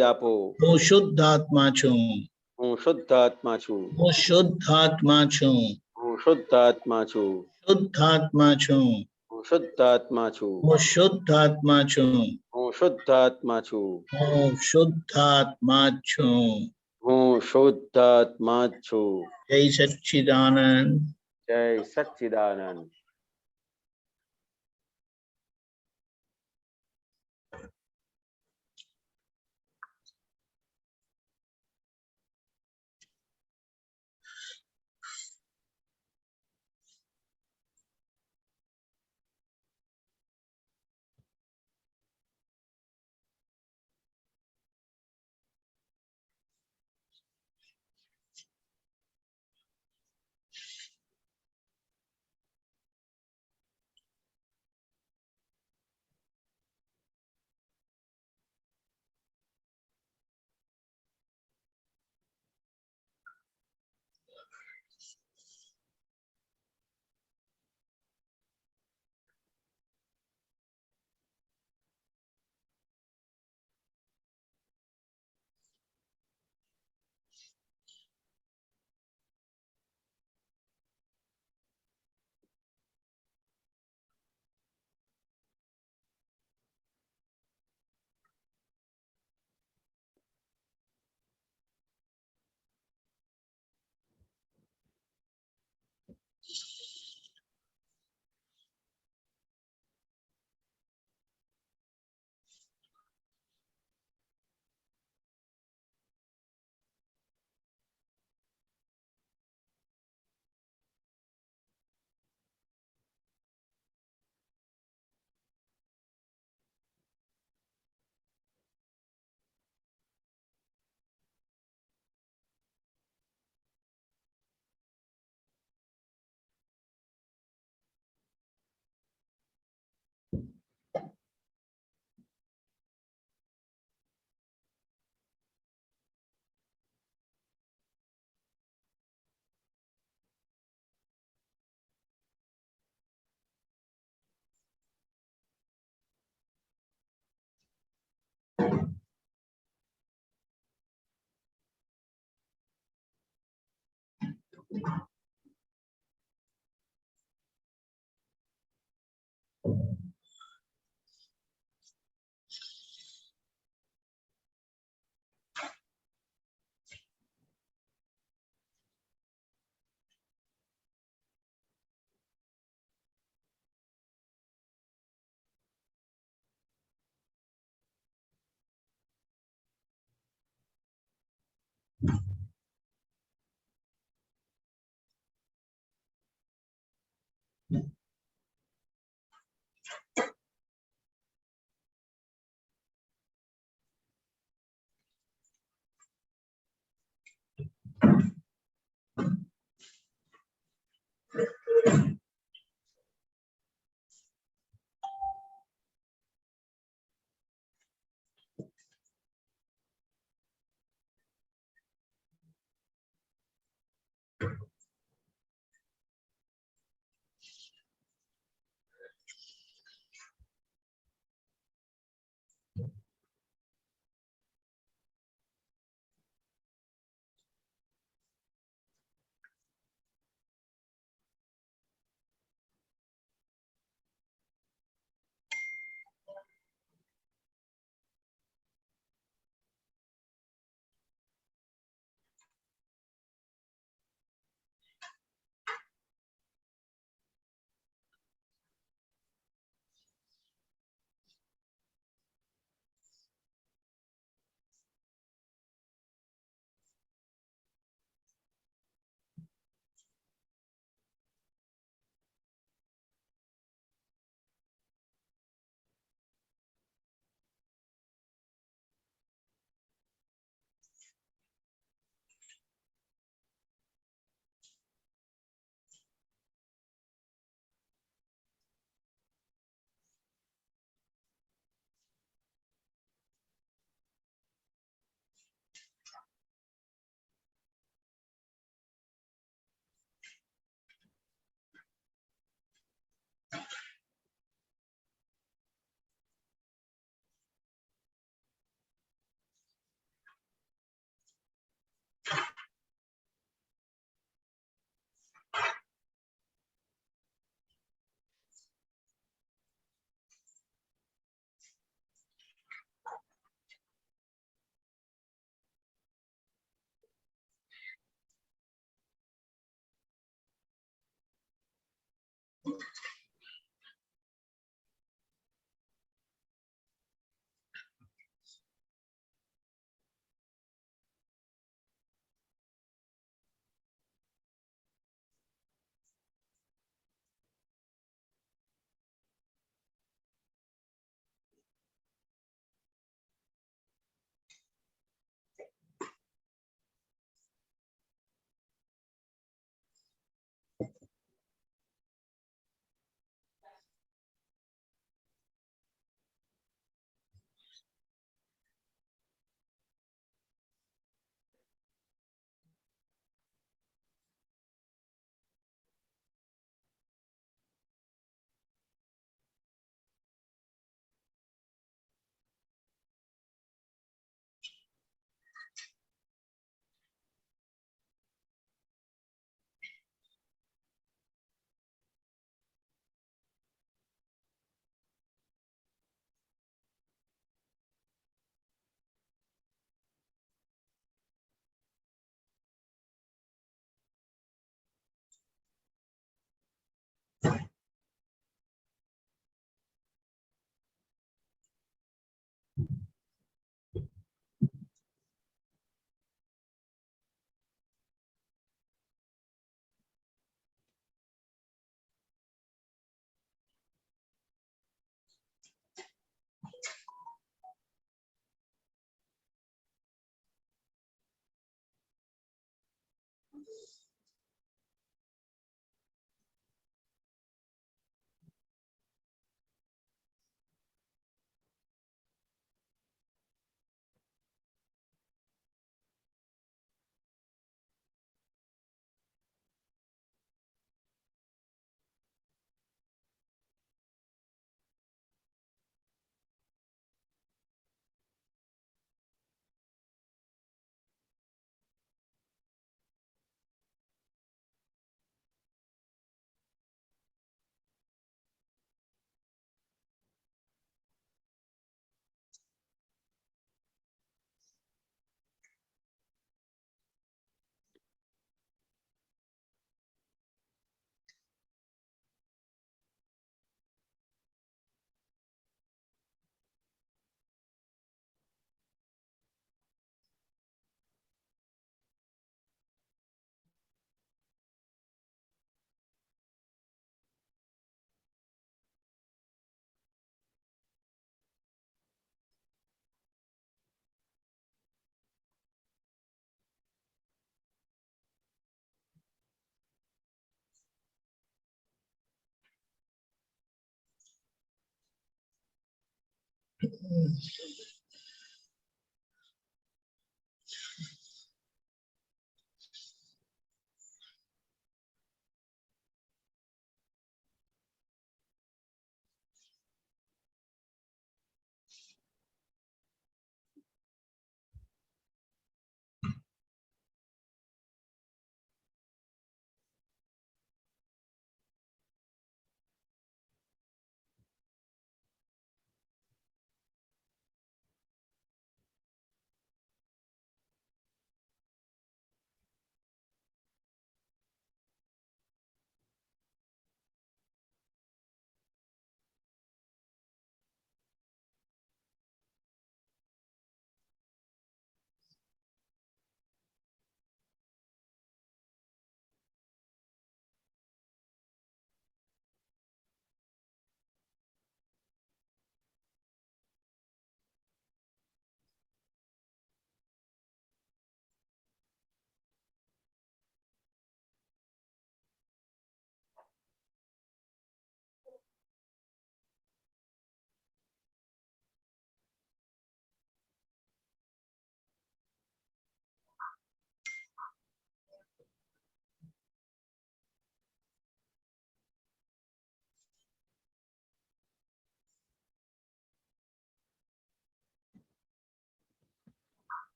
આપો. હું શુદ્ધાત્મા છું. હું શુદ્ધાત્મા છું. હું શુદ્ધાત્મા છું. હું શુદ્ધાત્મા છું. શુદ્ધાત્મા છું. હું શુદ્ધાત્મા છું. હું શુદ્ધાત્મા છું. હું શુદ્ધાત્મા છું. હું શુદ્ધાત્મા છું. હું શુદ્ધાત્મા છું. જય સચ્ચિદાનંદ. જય સચ્ચિદાનંદ.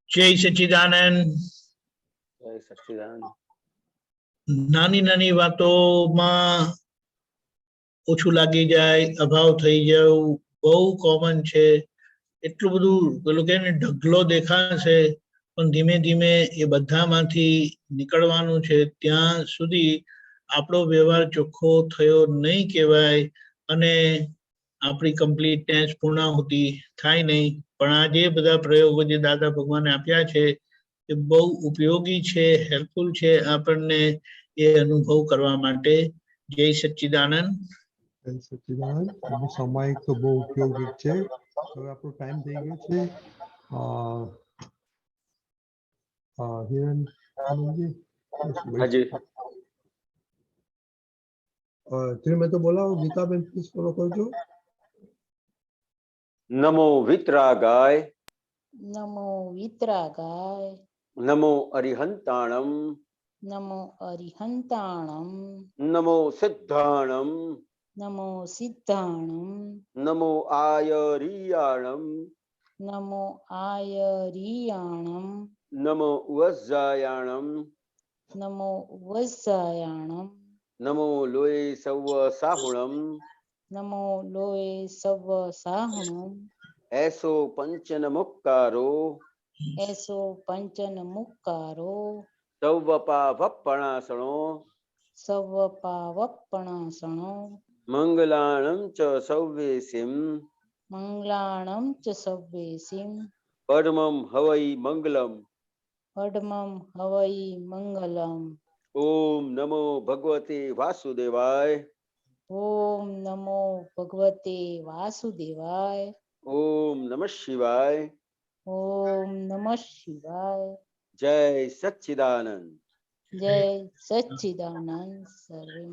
જય સચ્ચિદાનંદ. જય સચ્ચિદાનંદ. નાની નાની વાતોમાં ઓછું લાગી જાય, અભાવ થઈ જવું બહુ કોમન છે. એટલું બધું પેલું કે ને ઢગલો દેખાશે, પણ ધીમે ધીમે એ બધામાંથી નીકળવાનું છે. ત્યાં સુધી આપણો વ્યવહાર ચોખ્ખો થયો નહીં કહેવાય અને આપણી કમ્પ્લીટનેસ પૂર્ણાહુતિ થાય નહીં. પણ આ જે બધા પ્રયોગો જે દાદા ભગવાને આપ્યા છે એ બહુ ઉપયોગી છે, હેલ્પફુલ છે આપણને એ અનુભવ કરવા માટે. જય સચ્ચિદાનંદ. જય સચ્ચિદાનંદ. એનો સામાયિક તો બહુ ઉપયોગી છે. હવે આપણો ટાઈમ થઈ ગયો છે. હિરણ આનંદજી હાજી. તમે તો બોલાવો. ગીતાબેન પ્લીઝ ફોલો કરજો. નમો વિતરાગાય. નમો વિતરાગાય. નમો અરિહંતાણમ. નમો અરિહંતાણમ. નમો સિદ્ધાણમ. નમો સિદ્ધાણમ. નમો આયરિયાણમ. નમો આયરિયાણમ. નમો વજ્જાયાણમ. નમો વજ્જાયાણમ. નમો લોય સવ સાહુણમ. નમો લોય સવ સાહણમ. એસો પંચન મુક્કારો. એસો પંચન મુક્કારો. સૌવપા વપણાસણો. સવપા વપણાસણો. મંગલાણમ ચ સૌવેસિમ. મંગલાણમ ચ સવ્વેસિમ. પરમમ હવૈ મંગલમ. પડમમ હવૈ મંગલમ. ઓમ નમો ભગવતે વાસુદેવાય. ઓમ નમો ભગવતે વાસુદેવાય. ઓમ નમઃ શિવાય. ઓમ નમઃ શિવાય. જય સચ્ચિદાનંદ. જય સચ્ચિદાનંદ. સર્વે